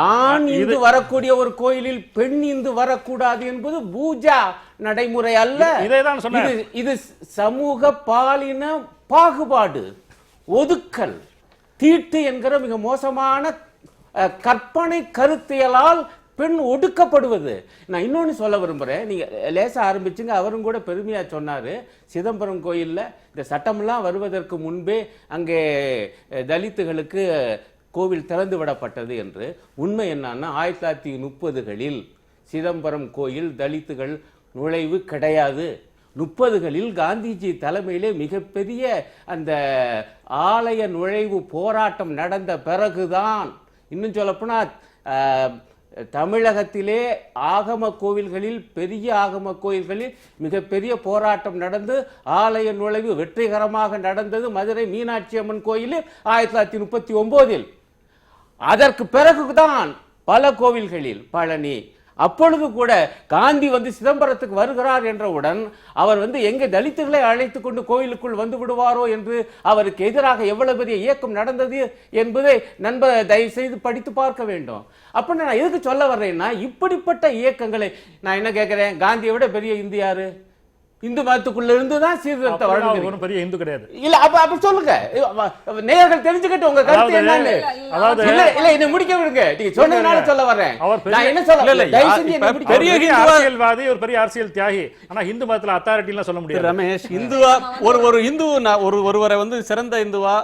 B: ஆண் இந்து வரக்கூடிய ஒரு கோயிலில் பெண் இந்து வரக்கூடாது என்பது பூஜா நடைமுறை அல்ல.
E: இதைதான் சொன்னேன்.
B: இது சமூக பாலின பாகுபாடு, ஒதுக்கல், தீட்டு என்கிற மிக மோசமான கற்பனை கருத்தியலால் பெண் ஒடுக்கப்படுவது. நான் இன்னொன்னு சொல்ல விரும்புறேன், நீங்க லேசா ஆரம்பிச்சுங்க. அவரும் கூட பெருமையா சொன்னாரு, சிதம்பரம் கோயில்ல இந்த சட்டமெல்லாம் வருவதற்கு முன்பே அங்கே தலித்துகளுக்கு கோவில் திறந்து விடப்பட்டது என்று. உண்மை என்னன்னா 1930களில் சிதம்பரம் கோயில் தலித்துகள் நுழைவு கிடையாது. 30களில் காந்திஜி தலைமையிலே மிகப்பெரிய அந்த ஆலய நுழைவு போராட்டம் நடந்த பிறகுதான், இன்னும் சொல்லப்போனா தமிழகத்திலே ஆகம கோவில்களில், பெரிய ஆகம கோயில்களில் மிகப்பெரிய போராட்டம் நடந்து ஆலய நுழைவு வெற்றிகரமாக நடந்தது மதுரை மீனாட்சி அம்மன் கோயிலில் 1939. அதற்கு பிறகுதான் பல கோவில்களில், பழனி, அப்பொழுது கூட காந்தி வந்து சிதம்பரத்துக்கு வருகிறார் என்றவுடன் அவர் வந்து எங்க தலித்துகளை அழைத்து கொண்டு கோயிலுக்குள் வந்து விடுவாரோ என்று அவருக்கு எதிராக எவ்வளவு பெரிய இயக்கம் நடந்தது என்பதை நண்பர் தயவு செய்து படித்து பார்க்க வேண்டும். அப்ப நான் எதுக்கு சொல்ல வர்றேன்னா, இப்படிப்பட்ட இயக்கங்களை நான் என்ன கேட்கிறேன், காந்தியை விட பெரிய இந்து யாரு? இந்து மதத்துக்குள்ள இருந்து தான் சீர்திருத்த வழங்குது.
E: ஒரு பெரிய இந்து கிடையாது.
B: இல்ல அப்ப சொல்லுங்க, நேயர்கள் தெரிஞ்சுக்கிட்டு உங்க கருத்து என்னன்னு. இல்ல என்ன முடிக்க விடுங்க, நீங்க சொன்னதுனால சொல்ல வரேன். நான் என்ன சொல்ல,
E: பெரிய அரசியல்வாதி, ஒரு பெரிய அரசியல் தியாகி. ஆனா இந்து மதத்துல அத்தாரிட்டி எல்லாம் சொல்ல முடியாது.
A: ரமேஷ், இந்துவா ஒரு இந்து ஒருவரை வந்து சிறந்த இந்துவா,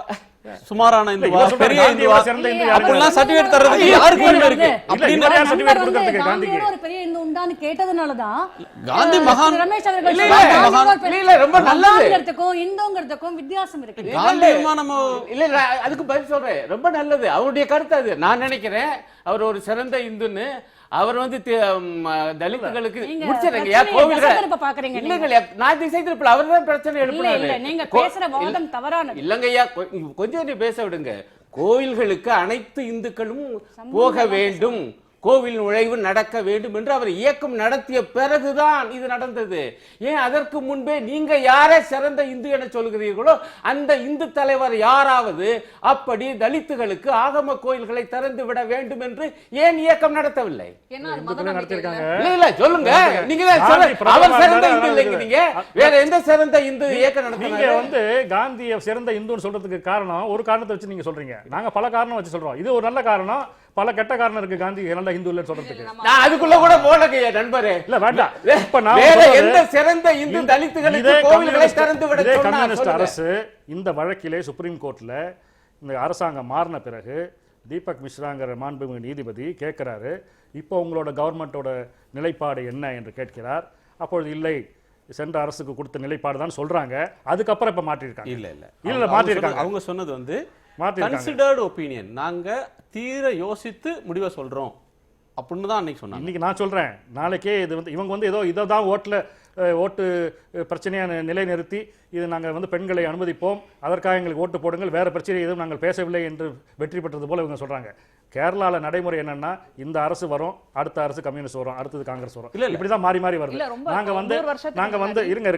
A: சுமாரான இந்துவா, பெரிய இந்துவா அப்படிலாம் சர்டிபிகேட் தரதுக்கு யாருக்கு உரிமை இருக்கு?
E: அப்படின்னு நிறைய சர்டிபிகேட் கொடுக்கிறதுக்கு காந்திக்கு
C: ஒரு பெரிய இந்து உண்டான்னு கேட்டதனால தான்
A: காந்தி மகான்
C: ரமேஷ் அவர்கள்
B: இல்ல ரொம்ப நல்லது.
C: இந்துங்கிறதுக்கும் வித்தியாசம் இருக்கு.
A: காந்தியமா நம்ம
B: இல்ல அதுக்கு பதில் சொல்றேன், ரொம்ப நல்லது அவருடைய கருத்து அது. நான் நினைக்கிறேன் அவர் ஒரு சிறந்த இந்துன்னு. அவர் வந்து தலித்துகளுக்கு முடிச்சிருங்க கோவில்கள் இல்லைங்க, நான் திசை திருப்பல, அவர் தான் பிரச்சனை எழுப்பினாரு.
C: நீங்க பேசுற வாதம் தவறானது.
B: இல்லங்கய்யா, கொஞ்சம் பேச விடுங்க. கோவில்களுக்கு அனைத்து இந்துக்களும் போக வேண்டும், கோவில் நுழைவு நடக்க வேண்டும் என்று அவர் இயக்கம் நடத்திய பிறகுதான் இது நடந்தது. ஏன் அதற்கு முன்பே நீங்க யாரை சிறந்த இந்து என சொல்கிறீர்களோ அந்த இந்து தலைவர் யாராவது அப்படி தலித்துகளுக்கு ஆகம கோயில்களை திறந்து விட வேண்டும் என்று ஏன் இயக்கம் நடத்தவில்லை? இல்ல சொல்லுங்க, நீங்க அவர் சிறந்த இந்து இல்லைங்கிறீங்க, வேற எந்த சிறந்த இந்து இயக்கம் நடத்துறீங்க?
E: நீங்க வந்து காந்தியை சிறந்த இந்துன்னு சொல்றதுக்கு காரணம் ஒரு காரணத்தை வச்சு நீங்க சொல்றீங்க. நாங்க பல காரணம் வச்சு சொல்றோம். இது ஒரு நல்ல காரணம், பல கெட்ட காரணம் இருக்கு காந்தி நல்ல இந்து இல்லன்னு சொல்றதுக்கு.
B: நான் அதுக்குள்ள கூட போலங்க நண்பரே.
E: இல்ல வேண்டாம், இப்ப நான்
B: வேற எந்த சிறந்த இந்து தலித்துகளுக்கு கோவில்களை திறந்து விட சொன்னா
E: கம்யூனிஸ்ட் அரசு இந்த வழக்கிலே சுப்ரீம் கோர்ட்ல இந்த அரசாங்கம் மாறின பிறகு தீபக் மிஸ்ராங்கிற மாண்புமிகு நீதிபதி கேட்கிறாரு, இப்போ உங்களோட கவர்மெண்டோட நிலைப்பாடு என்ன என்று கேட்கிறார். அப்பொழுது இல்லை, சென்ற அரசுக்கு கொடுத்த நிலைப்பாடு தான் சொல்றாங்க. அதுக்கப்புறம் இப்ப மாற்றிருக்காங்க. இல்ல மாற்றிருக்காங்க.
A: அவங்க சொன்னது வந்து கன்சிடர்டு ஒப்பீனியன், நாங்க தீர யோசித்து முடிவை சொல்றோம் அப்படின்னு தான் அன்னைக்கு சொன்னாங்க.
E: இன்னைக்கு நான் சொல்றேன், நாளைக்கே இது வந்து இவங்க வந்து ஏதோ இதை தான் ஓட்டு பிரச்சனையை நிலைநிறுத்தி இது நாங்கள் வந்து பெண்களை அனுமதிப்போம், அதற்காக எங்களுக்கு ஓட்டு போடுங்கள், வேற பிரச்சனை எதுவும் நாங்கள் பேசவில்லை என்று வெற்றி பெற்றது போல இவங்க சொல்றாங்க. கேரளாவில் நடைமுறை என்னன்னா, இந்த அரசு வரும், அடுத்த அரசு கம்யூனிஸ்ட் வரும், அடுத்தது காங்கிரஸ் வரும், இப்படிதான் மாறி மாறி வருது. நாங்க வந்து இருங்க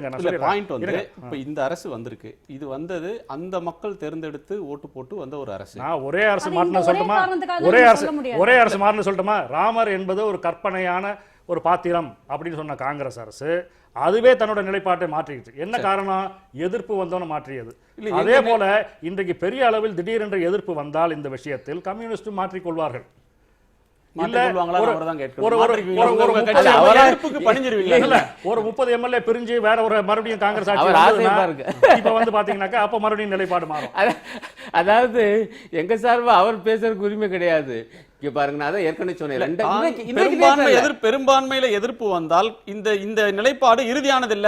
A: பாயிண்ட் வந்து இப்ப இந்த அரசு வந்திருக்கு, இது வந்தது அந்த மக்கள் தேர்ந்தெடுத்து ஓட்டு போட்டு வந்த ஒரு அரசு.
E: நான் ஒரே அரசு மாறினு சொல்லட்டுமா? ஒரே அரசு மாறினு சொல்லட்டுமா? ராமர் என்பது ஒரு கற்பனையான ஒரு பாத்திரம் அப்படின்னு சொன்ன காங்கிரஸ் அரசு அதுவே தன்னோட நிலைப்பாட்டை மாற்றிடுச்சு. என்ன காரணம்? எதிர்ப்பு வந்தோன்னு மாற்றியது. அதே போல இன்றைக்கு பெரிய அளவில் திடீரென்ற எதிர்ப்பு வந்தால் இந்த விஷயத்தில் கம்யூனிஸ்ட் மாற்றிக்கொள்வார்கள். ஒரு 30 எம்எல்ஏ பிரிஞ்சு வேற ஒரு மறுபடியும் காங்கிரஸ் ஆட்சி இப்ப வந்து பாத்தீங்கன்னாக்கா அப்ப மறுபடியும் நிலைப்பாடு மாறும்.
B: அதாவது எங்க சார்பா அவர் பேசுறதுக்கு உரிமை கிடையாது. பாருங்க, நான் தான் ஏற்கனவே சொன்னேன்,
A: பெரும்பான்மையில எதிர்ப்பு வந்தால் இந்த நிலைப்பாடு இறுதியானது இல்ல,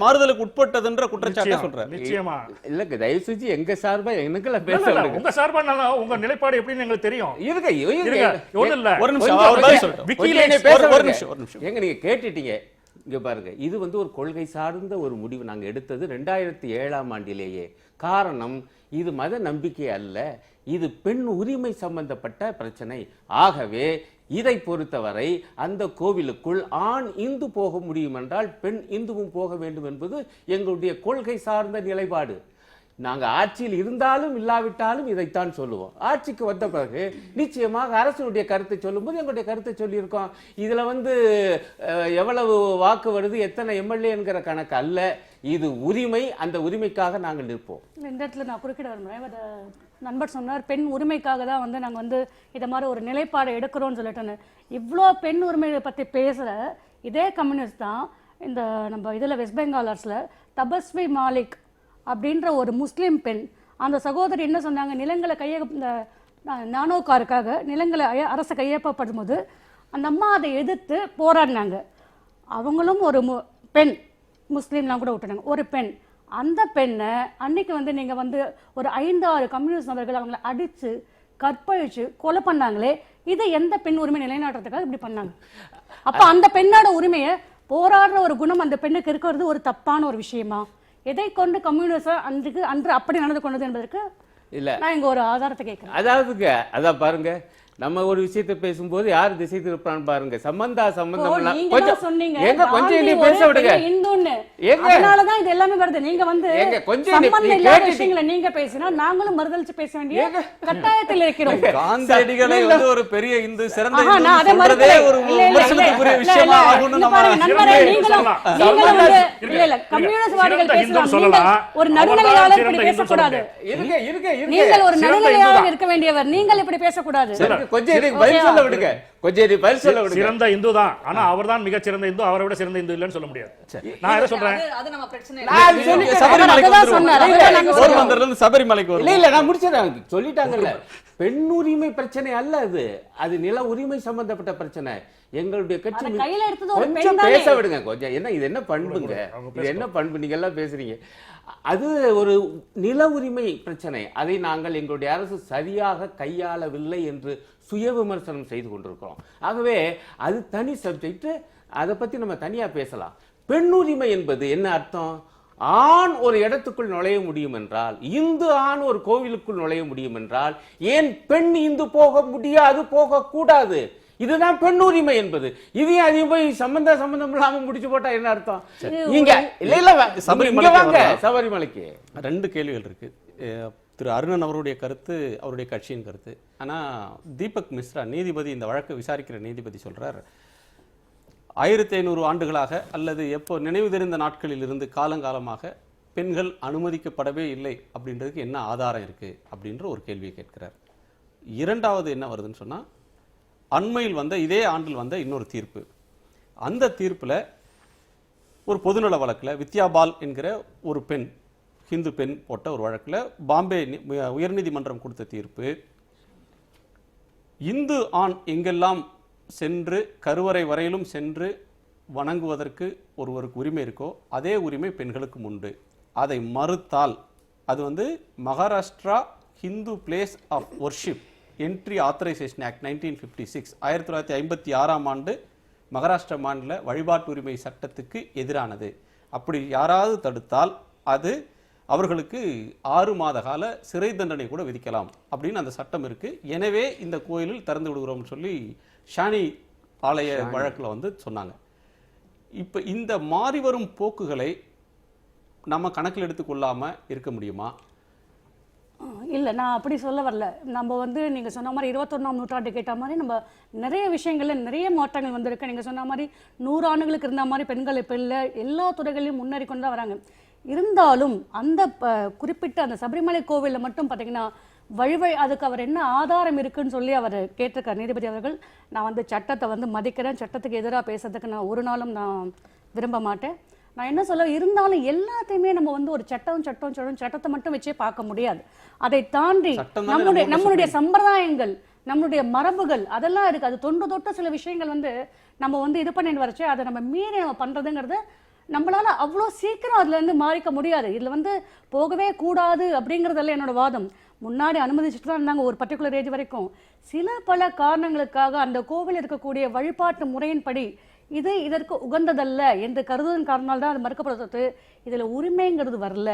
A: மாறுதலுக்கு உட்பட்டதுன்ற குற்றச்சாட்டை சொல்றேன்.
E: நிச்சயமா
B: இல்ல, தயவு செஞ்சு எங்க சார்பா எனக்கு பேச
E: உங்க சார்பா உங்க நிலைப்பாடு எப்படின்னு எங்களுக்கு தெரியும்.
B: எங்க நீங்க கேட்டுட்டீங்க. இங்க பாருங்க, இது வந்து ஒரு கொள்கை சார்ந்த ஒரு முடிவு நாங்க எடுத்தது 2007ஆம் ஆண்டிலேயே. காரணம், இது மத நம்பிக்கை அல்ல, இது பெண் உரிமை சம்பந்தப்பட்ட பிரச்சனை. ஆகவே இதை பொறுத்தவரை அந்த கோவிலுக்குள் ஆண் இந்து போக முடியும் என்றால் பெண் இந்துவும் போக வேண்டும் என்பது எங்களுடைய கொள்கை சார்ந்த நிலைப்பாடு. நாங்கள் ஆட்சியில் இருந்தாலும் இல்லாவிட்டாலும் இதைத்தான் சொல்லுவோம். ஆட்சிக்கு வந்த பிறகு நிச்சயமாக அரசினுடைய கருத்தை சொல்லும்போது எங்களுடைய கருத்தை சொல்லியிருக்கோம். இதில் எவ்வளவு வாக்கு வருது, எத்தனை எம்எல்ஏ என்கிற கணக்கு அல்ல, இது உரிமை. அந்த உரிமைக்காக நாங்கள் நிற்போம்.
C: இந்த இடத்துல நான் குறுக்கிட விரும்புகிறேன். நண்பர் சொன்னார் பெண் உரிமைக்காக தான் நாங்கள் இதை மாதிரி ஒரு நிலைப்பாடை எடுக்கிறோம்னு சொல்லிட்டோன்னு. இவ்வளோ பெண் உரிமையை பற்றி பேசுகிற இதே கம்யூனிஸ்ட் தான் இந்த நம்ம இதில் வெஸ்ட் பெங்கால் அரசில் தபஸ்வி மாலிக் அப்படின்ற ஒரு முஸ்லீம் பெண், அந்த சகோதரி என்ன சொன்னாங்க, நிலங்களை இந்த நானோ காருக்காக நிலங்களை அரசு கையொப்பப்படும் போது அந்த அம்மா அதை எதிர்த்து போராடினாங்க. அவங்களும் ஒரு பெண், முஸ்லீம்லாம் கூட விட்டுனாங்க, ஒரு பெண். அந்த பெண்ணை அன்னைக்கு நீங்கள் ஒரு 5-6 கம்யூனிஸ்ட் நபர்கள் அவங்கள அடித்து கற்பழிச்சு கொலை பண்ணாங்களே, இதை எந்த பெண் உரிமை நிலைநாட்டுறதுக்காக இப்படி பண்ணாங்க? அப்போ அந்த பெண்ணோட உரிமையை போராடுற ஒரு குணம் அந்த பெண்ணுக்கு இருக்கிறது ஒரு தப்பான ஒரு விஷயமா? எதை கொண்டு கம்யூனிஸ்ட் அன்று அப்படி நடந்து கொண்டது என்பதற்கு இல்ல நான் இங்க ஒரு ஆதாரத்தை கேட்கிறேன்.
B: அதான் பாருங்க, நம்ம ஒரு விஷயத்தை பேசும்போது யார் திசை திருப்பான்னு பாருங்க. சம்பந்தம் கொஞ்சம் பேச விடுங்க.
C: அதனாலதான் இது எல்லாமே வருது. நீங்க சம்பந்தம் இல்லாத விஷயங்களை நீங்க பேசினா நாங்களும் மறுதளிச்சு பேச வேண்டிய கட்டாயத்தில் இருக்கிறோம்.
A: காந்தியடிகளை ஒரு பெரிய இந்து சிறந்த ஒரு விமர்சனத்துக்குரிய விஷயமா
C: கம்யூனிஸ்ட்வாதிகள் பேசலாம், ஒரு நடுநிலையாளர் இப்படி பேசக்கூடாது. நீங்கள் ஒரு நடுநிலையாளர் இருக்க வேண்டியவர், நீங்கள் இப்படி பேசக்கூடாது.
E: சிறந்த இந்து தான், ஆனா அவர் தான் மிக சிறந்த இந்து, அவரை விட சிறந்த இந்து இல்லைன்னு சொல்ல முடியாது. நான் என்ன சொல்றேன்,
A: சபரிமலைக்கு
B: இல்ல நான் முடிச்சேன் சொல்லிட்டாங்கல்ல. பெண் உரிமை பிரச்சனை அல்ல அது, அது நில உரிமை சம்பந்தப்பட்ட பிரச்சனை. எங்களுடைய கட்சி கொஞ்சம் பேச விடுங்க. கொஞ்சம் என்ன இது என்ன பண்புங்க, இது என்ன பண்பு நீங்க எல்லாம் பேசுறீங்க? அது ஒரு நில உரிமை பிரச்சனை. அதை நாங்கள் எங்களுடைய அரசு சரியாக கையாளவில்லை என்று சுய விமர்சனம் செய்து கொண்டிருக்கிறோம். ஆகவே அது தனி சப்ஜெக்ட், அதை பத்தி நம்ம தனியா பேசலாம். பெண் உரிமை என்பது என்ன அர்த்தம்? ஆண் ஒரு இடத்துக்குள் நுழைய முடியும் என்றால், இந்து ஆண் ஒரு கோவிலுக்குள் நுழைய முடியும் என்றால், ஏன் பெண் இந்து போக முடியாது, போக கூடாது? இதுதான் பெண் உரிமை என்பது. இதையும் அதையும் போய் சம்பந்தம் இல்லாம முடிச்சு போட்டா என்ன அர்த்தம்? நீங்க சபரிமலைக்கு 2
A: கேள்விகள் இருக்கு. திரு அருணன் அவருடைய கருத்து, அவருடைய கட்சியின் கருத்து. ஆனா தீபக் மிஸ்ரா நீதிபதி, இந்த வழக்கை விசாரிக்கிற நீதிபதி சொல்றார், 1500 ஆண்டுகளாக அல்லது எப்போ நினைவு தெரிந்த நாட்களில் இருந்து காலங்காலமாக பெண்கள் அனுமதிக்கப்படவே இல்லை அப்படின்றதுக்கு என்ன ஆதாரம் இருக்கு அப்படின்ற ஒரு கேள்வியை கேட்கிறார். இரண்டாவது என்ன வருதுன்னு சொன்னா, அண்மையில் இதே ஆண்டில் வந்த இன்னொரு தீர்ப்பு. அந்த தீர்ப்பில் ஒரு பொதுநல வழக்கில் வித்யாபால் என்கிற ஒரு பெண், ஹிந்து பெண் போட்ட ஒரு வழக்கில் பாம்பே உயர்நீதிமன்றம் கொடுத்த தீர்ப்பு, இந்து ஆண் எங்கெல்லாம் சென்று கருவறை வரையிலும் சென்று வணங்குவதற்கு ஒருவருக்கு உரிமை இருக்கோ அதே உரிமை பெண்களுக்கும் உண்டு. அதை மறுத்தால் அது Maharashtra Hindu place of worship entry authorisation act 1956 1956ஆம் ஆண்டு மகாராஷ்டிரா மாநில வழிபாட்டு உரிமை சட்டத்துக்கு எதிரானது. அப்படி யாராவது தடுத்தால் அது அவர்களுக்கு 6 மாத கால சிறை தண்டனை கூட விதிக்கலாம் அப்படின்னு அந்த சட்டம் இருக்கு. எனவே இந்த கோயிலில் திறந்து விடுகிறோம்னு சொல்லி ஷானி ஆலய வழக்கில் சொன்னாங்க. இப்போ இந்த மாறி வரும் போக்குகளை நம்ம கணக்கில் எடுத்துக்கொள்ளாம இருக்க முடியுமா?
C: இல்லை, நான் அப்படி சொல்ல வரல. நம்ம நீங்கள் சொன்ன மாதிரி 21ஆம் நூற்றாண்டு கேட்ட மாதிரி நம்ம நிறைய விஷயங்கள்ல நிறைய மாற்றங்கள் வந்திருக்கு. நீங்கள் சொன்ன மாதிரி 100 ஆண்டுகளுக்கு இருந்த மாதிரி பெண்கள் இப்போ இல்லை, எல்லா துறைகளையும் முன்னேறி கொண்டு தான் வராங்க. இருந்தாலும் அந்த குறிப்பிட்ட அந்த சபரிமலை கோவிலில் மட்டும் பார்த்தீங்கன்னா அதுக்கு அவர் என்ன ஆதாரம் இருக்குன்னு சொல்லி அவர் கேட்டிருக்கார் நீதிபதி அவர்கள். நான் சட்டத்தை மதிக்கிறேன், சட்டத்துக்கு எதிராக பேசுறதுக்கு நான் ஒரு நாளும் நான் விரும்ப மாட்டேன். நான் என்ன சொல்ல, இருந்தாலும் எல்லாத்தையுமே நம்ம ஒரு சட்டத்தை மட்டும் வச்சே பார்க்க முடியாது. அதை தாண்டி நம்மளுடைய சம்பிரதாயங்கள், நம்மளுடைய மரபுகள் அதெல்லாம் இருக்கு. அது தொட்ட சில விஷயங்கள் நம்ம இது பண்ணிட்டு வரச்சு அதை நம்ம மீறி நம்ம பண்றதுங்கிறது நம்மளால அவ்வளோ சீக்கிரம் அதுல இருந்து மாறிக்க முடியாது. இதுல போகவே கூடாது அப்படிங்கறதெல்லாம் என்னோட வாதம். முன்னாடி அனுமதிச்சுட்டு தான் இருந்தாங்க ஒரு பர்டிகுலர் ஏஜ் வரைக்கும். சில பல காரணங்களுக்காக அந்த கோவில் இருக்கக்கூடிய வழிபாட்டு முறையின்படி இதற்கு உகந்ததல்ல என்று கருதுவதன் காரணத்தால் தான் அது மறுக்கப்படுறது. இதுல உரிமைங்கிறது வரல,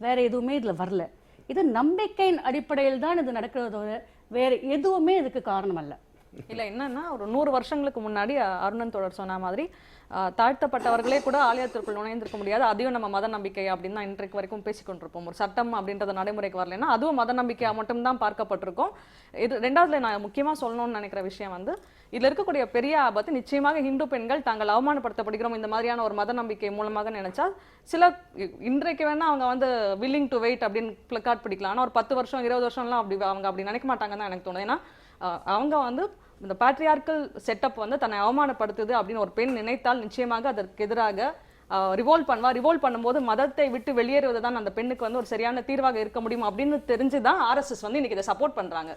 C: வேற எதுவுமே இதுல வரல. இது நம்பிக்கையின் அடிப்படையில் தான் இது நடக்கிறது, வேற எதுவுமே இதுக்கு காரணம் அல்ல.
D: இல்ல என்னன்னா ஒரு 100 வருஷங்களுக்கு முன்னாடி அருணன் தோழர் சொன்ன மாதிரி தாழ்த்தப்பட்டவர்களே கூட ஆலயத்திற்குள் நுழைந்திருக்க முடியாது, அதையும் நம்ம மத நம்பிக்கை அப்படின்னு தான் இன்றைக்கு வரைக்கும் பேசிக்கொண்டிருப்போம். ஒரு சட்டம் அப்படின்றது நடைமுறைக்கு வரலைன்னா அதுவும் மத நம்பிக்கையா மட்டும்தான் பார்க்கப்பட்டிருக்கும். இது ரெண்டாவதுல நான் முக்கியமா சொல்லணும்னு நினைக்கிற விஷயம் வந்து இதுல இருக்கக்கூடிய பெரிய ஆபத்து நிச்சயமாக இந்து பெண்கள் தாங்கள் அவமானப்படுத்தப்படுகிறோம் இந்த மாதிரியான ஒரு மத நம்பிக்கை மூலமாக நினைச்சா சில இன்றைக்கு வேணா அவங்க வந்து willing to wait அப்படின்னு பிளக்கார்ட் பிடிக்கலாம். ஆனா ஒரு 10 வருஷம் 20 வருஷம்லாம் அவங்க அப்படி நினைக்க மாட்டாங்கன்னு தான் எனக்கு தோணுது. ஏன்னா அவங்க வந்து இந்த பேட்ரியார்க்கல் செட்டப் வந்து தன்னை அவமானப்படுத்துது அப்படின்னு ஒரு பெண் நினைத்தால் நிச்சயமாக அதற்கு எதிராக ரிவோல்ட் பண்ணும்போது மதத்தை விட்டு வெளியேறுவது தான் அந்த பெண்ணுக்கு வந்து ஒரு சரியான தீர்வாக இருக்க முடியும் அப்படின்னு தெரிஞ்சுதான் ஆர்எஸ்எஸ் வந்து இன்னைக்கு இதை சப்போர்ட் பண்றாங்க.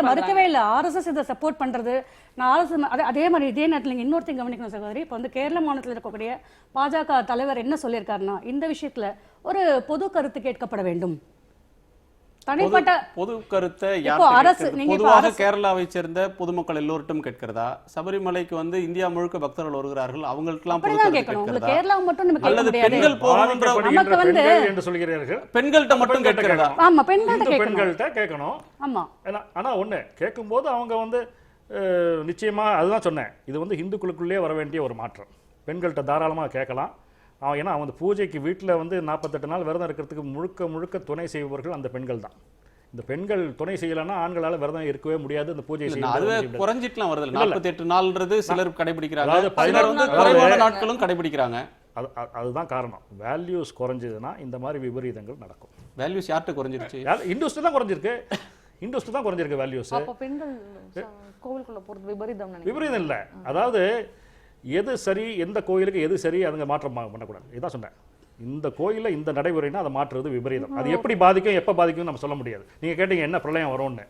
C: மறுக்கவே இல்லை, ஆர்எஸ்எஸ் இதை சப்போர்ட் பண்றது. நான் ஆர்எஸ்எஸ் அதே மாதிரி இதே நேரத்தில் இன்னொருத்தையும் கவனிக்கணும் சகோதரி. இப்போ வந்து கேரள மாநிலத்தில் இருக்கக்கூடிய பாஜக தலைவர் என்ன சொல்லியிருக்காருன்னா இந்த விஷயத்துல ஒரு பொது கருத்து கேட்கப்பட வேண்டும். தனிப்பட்ட
A: பொது கருத்தை பொதுவாக கேரளாவை சேர்ந்த பொதுமக்கள் எல்லோருக்கும் கேட்கிறதா? சபரிமலைக்கு வந்து இந்தியா முழுக்க பக்தர்கள் வருகிறார்கள், அவங்களுக்கெல்லாம்
C: கேரளா மட்டும் நம்ம
A: அல்லது பெண்கள் பெண்கள்கிட்ட மட்டும் கேட்கிறதா?
C: ஆமா, பெண்கள்கிட்ட
E: கேட்கணும். ஆமா, ஆனா ஒண்ணு கேட்கும்போது அவங்க வந்து நிச்சயமா அதுதான் சொன்னேன், இது வந்து இந்துக்களுக்குள்ளே வர வேண்டிய ஒரு மாற்றம். பெண்கள்கிட்ட தாராளமாக கேட்கலாம். ஏன்னா அவங்க பூஜைக்கு வீட்டில் வந்து 48 நாள் விரதம் இருக்கிறதுக்கு முழுக்க முழுக்க துணை செய்பவர்கள் அந்த பெண்கள் தான். இந்த பெண்கள் துணை செய்யலைன்னா ஆண்களால் விரதம் இருக்கவே முடியாது. இந்த பூஜை
A: குறைஞ்சிட்டுலாம் வருது. 48 நாள்ன்றது சிலர் கடைபிடிக்கிறாங்க, சிலர் வந்து குறைவான நாட்களும் கடைபிடிக்கிறாங்க.
E: அதுதான் காரணம். வேல்யூஸ் குறைஞ்சதுன்னா இந்த மாதிரி விபரீதங்கள் நடக்கும்.
A: வேல்யூஸ் யார்கிட்ட குறைஞ்சிருச்சு?
E: இந்துஸ்ட் தான் குறைஞ்சிருக்கு. இந்துஸ்ட் தான் குறைஞ்சிருக்கு வேல்யூஸ்.
D: பெண்கள் கோவிலுக்குள்ள போறது
E: விபரீதம் இல்லை. அதாவது எது சரி, எந்த கோயிலுக்கு எது சரி, அதுங்க மாற்றம் பண்ணக்கூடாது. இதான் சொன்னேன். இந்த கோயிலில் இந்த நடைமுறைனா அதை மாற்றுறது விபரீதம். அது எப்படி பாதிக்கும் எப்போ பாதிக்கும் நம்ம சொல்ல முடியாது. நீங்கள் கேட்டீங்க என்ன பிரளயம் வரும்னு.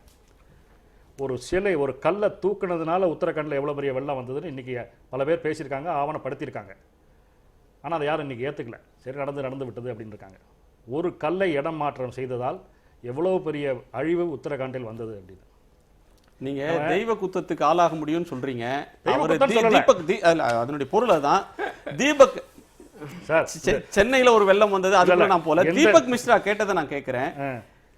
E: ஒரு சிலை ஒரு கல்லை தூக்குனதுனால உத்தரகாண்டில் எவ்வளோ பெரிய வெள்ளம் வந்ததுன்னு இன்றைக்கி பல பேர் பேசியிருக்காங்க, ஆவணப்படுத்தியிருக்காங்க. ஆனால் அதை யாரும் இன்றைக்கி ஏற்றுக்கல. சரி, நடந்து விட்டது அப்படின்னு இருக்காங்க. ஒரு கல்லை இடம் மாற்றம் செய்ததால் எவ்வளோ பெரிய அழிவு உத்தரகாண்டில் வந்தது அப்படின்னு.
A: நீங்க தெய்வ குத்தத்துக்கு ஆளாக முடியும்னு சொல்றீங்க. அதனுடைய பொருள் தான் தீபக் சென்னையில ஒரு வெள்ளம் வந்தது, அதுல நான் போல தீபக் மிஸ்ரா கேட்டதை நான் கேட்கிறேன்.